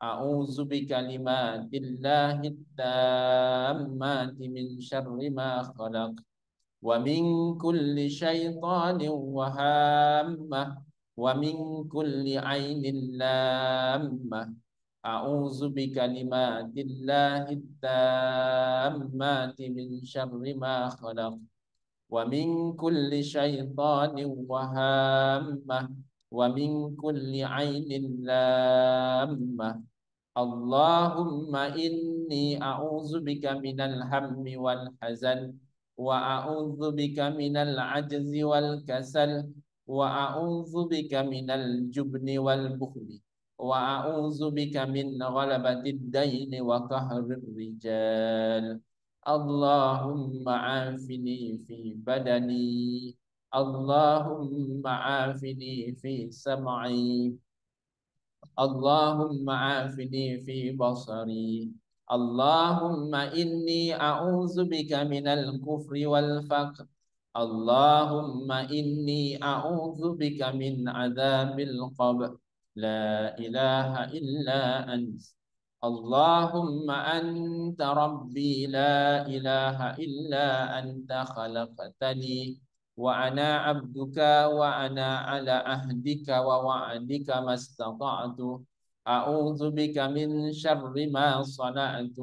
أعوذ بكلمات الله التامات من شر ما خلق ومن كل شيطان وهامة ومن كل عين لامة. أعوذ بكلمات الله التامات من شر ما خلق ومن كل شيطان وهامة ومن كل عين لامة. اللهم إني أعوذ بك من الهم والحزن وأعوذ بك من العجز والكسل وأعوذ بك من الجبن والبخل وأعوذ بك من غلبة الدين وقهر الرجال. اللهم عافني في بدني اللهم عافني في سمعي اللهم عافني في بصري. اللهم إني أعوذ بك من الكفر والفقر. اللهم إني أعوذ بك من عذاب القبر لا إله إلا أنت اللهم أنت ربي لا إله إلا أنت خلقتني وأنا عبدك وأنا على عهدك ووعدك ما استطعت أعوذ بك من شر ما صنعت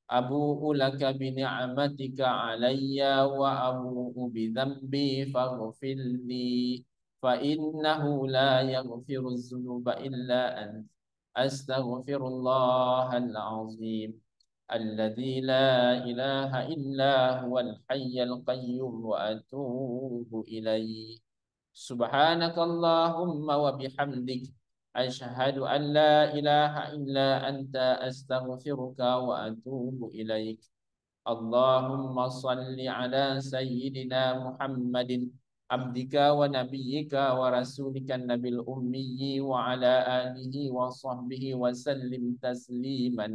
أبوء لك بنعمتك علي وأبوء بذنبي فاغفر لي فإنه لا يغفر الذنوب إلا أنت أستغفر الله العظيم الذي لا إله إلا هو الحي القيوم وأتوب إليه سبحانك اللهم وبحمدك أشهد أن لا إله إلا أنت أستغفرك وأتوب إليك اللهم صل على سيدنا محمد عبدك ونبيك ورسولك النبي الأمي وعلى آله وصحبه وسلم تسليما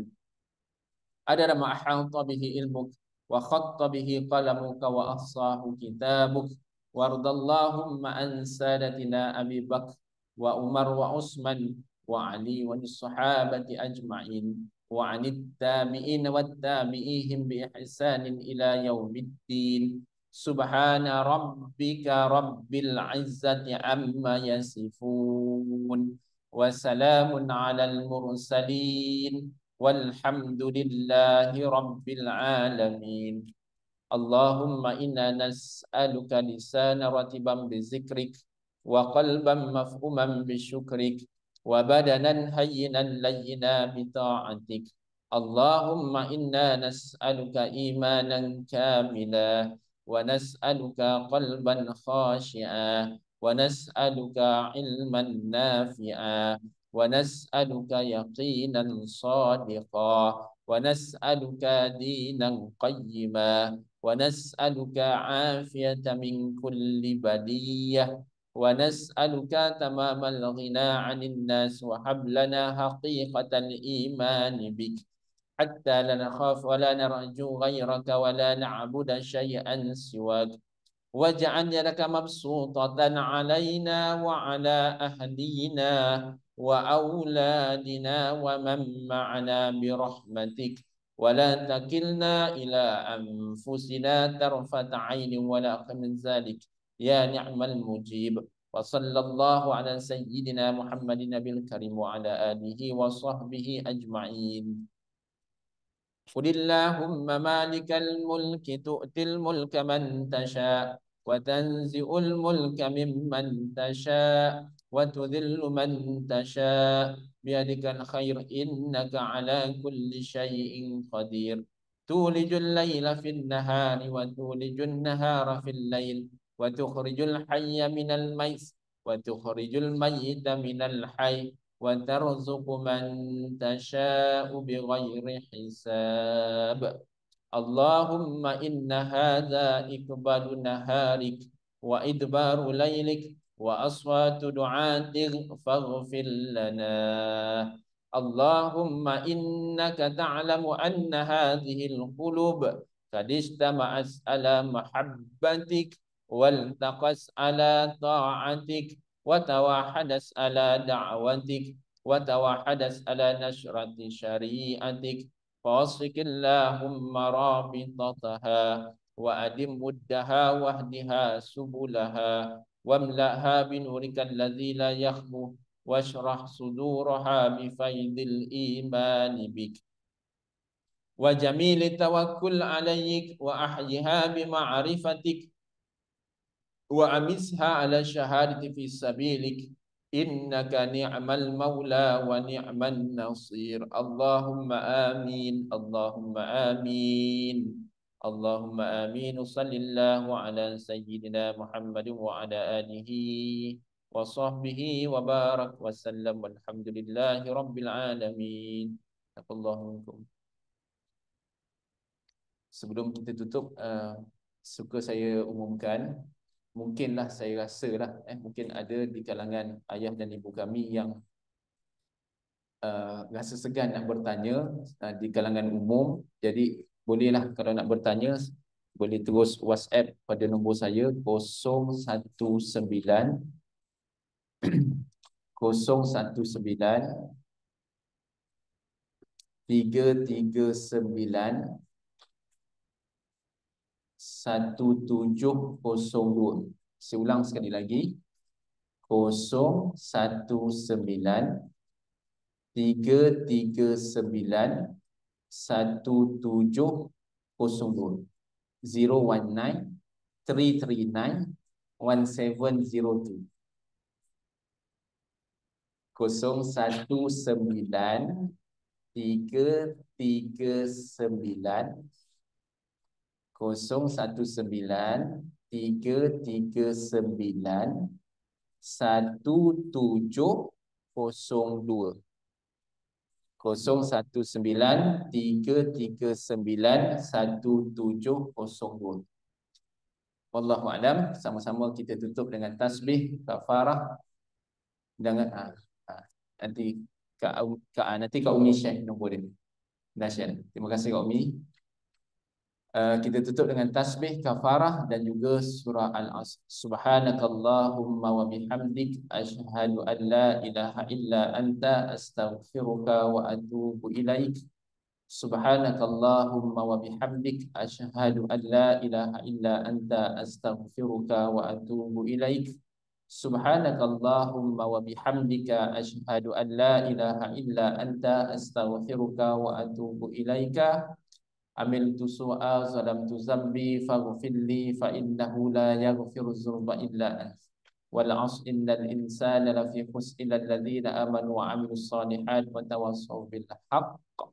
عدد ما أحاط به علمك وخط به قلمك وأحصاه كتابك وارض اللهم عن سادتنا أبي بكر وعمر وعثمان وعلي والصحابة أجمعين وعن التابعين والتابعيهم بإحسان إلى يوم الدين سبحان ربك رب العزة عما يصفون وسلام على المرسلين والحمد لله رب العالمين اللهم إنا نسألك لسان رتبا بذكرك وقلبا مفهوما بشكرك وبدنا هينا لينا بطاعتك اللهم إنا نسألك إيمانا كاملا ونسألك قلبا خاشعا ونسألك علما نافعا ونسألك يقينا صادقا ونسألك دينا قيما ونسألك عافية من كل بلية ونسألك تمام الغنى عن الناس وهب لنا حقيقة الإيمان بك حتى لا نخاف ولا نرجو غيرك ولا نعبد شيئا سواك واجعل يدك مبسوطة علينا وعلى أهلينا وأولادنا ومن معنا برحمتك ولا تكلنا إلى أنفسنا طرفة عين ولا أقل من ذلك يا نعم المجيب وصلى الله على سيدنا محمد النبي الكريم وعلى آله وصحبه أجمعين قل اللهم مالك الملك تؤتي الملك من تشاء وتنزع الملك ممن تشاء وتذل من تشاء بيدك الخير إنك على كل شيء قدير تولج الليل في النهار وتولج النهار في الليل وتخرج الحي من الميت وتخرج الميت من الحي وترزق من تشاء بغير حساب اللهم إن هذا إقبال نهارك وإدبار ليلك وأصوات دعاتك فاغفر لنا اللهم إنك تعلم أن هذه القلوب قد اجتمعت على محبتك والتقت على طاعتك وتوحدت على دعوتك وتوحدت على نشرة شريعتك فاصفك اللهم رابطتها وأدم مدها واهدها سبلها واملأها بنورك الذي لا يخبو واشرح صدورها بفيض الإيمان بك وجميل التوكل عليك وأحيها بمعرفتك وأمسها على الشهادة في سبيلك إنك نعم المولى ونعم النصير اللهم آمين اللهم آمين اللهم آمين صلى الله على سيدنا محمد وعلى آله وصحبه وبارك وسلم والحمد لله رب العالمين الله منكم. Sebelum kita tutup, suka saya umumkan, mungkinlah saya rasalah mungkin ada di kalangan ayah dan ibu kami yang rasa segan nak bertanya di kalangan umum. Jadi bolehlah kalau nak bertanya boleh terus WhatsApp pada nombor saya 019 019 339 1702. Saya ulang sekali lagi. 019 339 1702. 019 339 1702. 019 339 019 339 1702. 019 339 1702. Wallahu a'lam. Sama-sama kita tutup dengan tasbih kafarah. Jangan nanti Kak Umi share nombor dia. Dah share. Terima kasih Kak Umi. Kita tutup dengan tasbih kafarah dan juga surah Al-Asr. Subhanakallahumma wa bihamdik asyhadu an la ilaha illa anta astaghfiruka wa atubu ilaik. Subhanakallahumma wa bihamdik asyhadu an la ilaha illa anta astaghfiruka wa atubu ilaik. Subhanakallahumma wa bihamdika asyhadu an la ilaha illa anta astaghfiruka wa atubu ilaika. Amiltu su'a zalamtu zambi faghfirli fa innahu la yaghfiru dzunuba illa ant. Wal 'asr innal insana lafi khusr illa alladhina amanu wa 'amilus solihat wa tawassaw bil haqq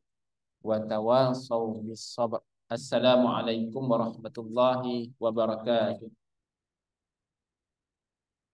wa tawassaw bis sabr. Assalamualaikum warahmatullahi wabarakatuh.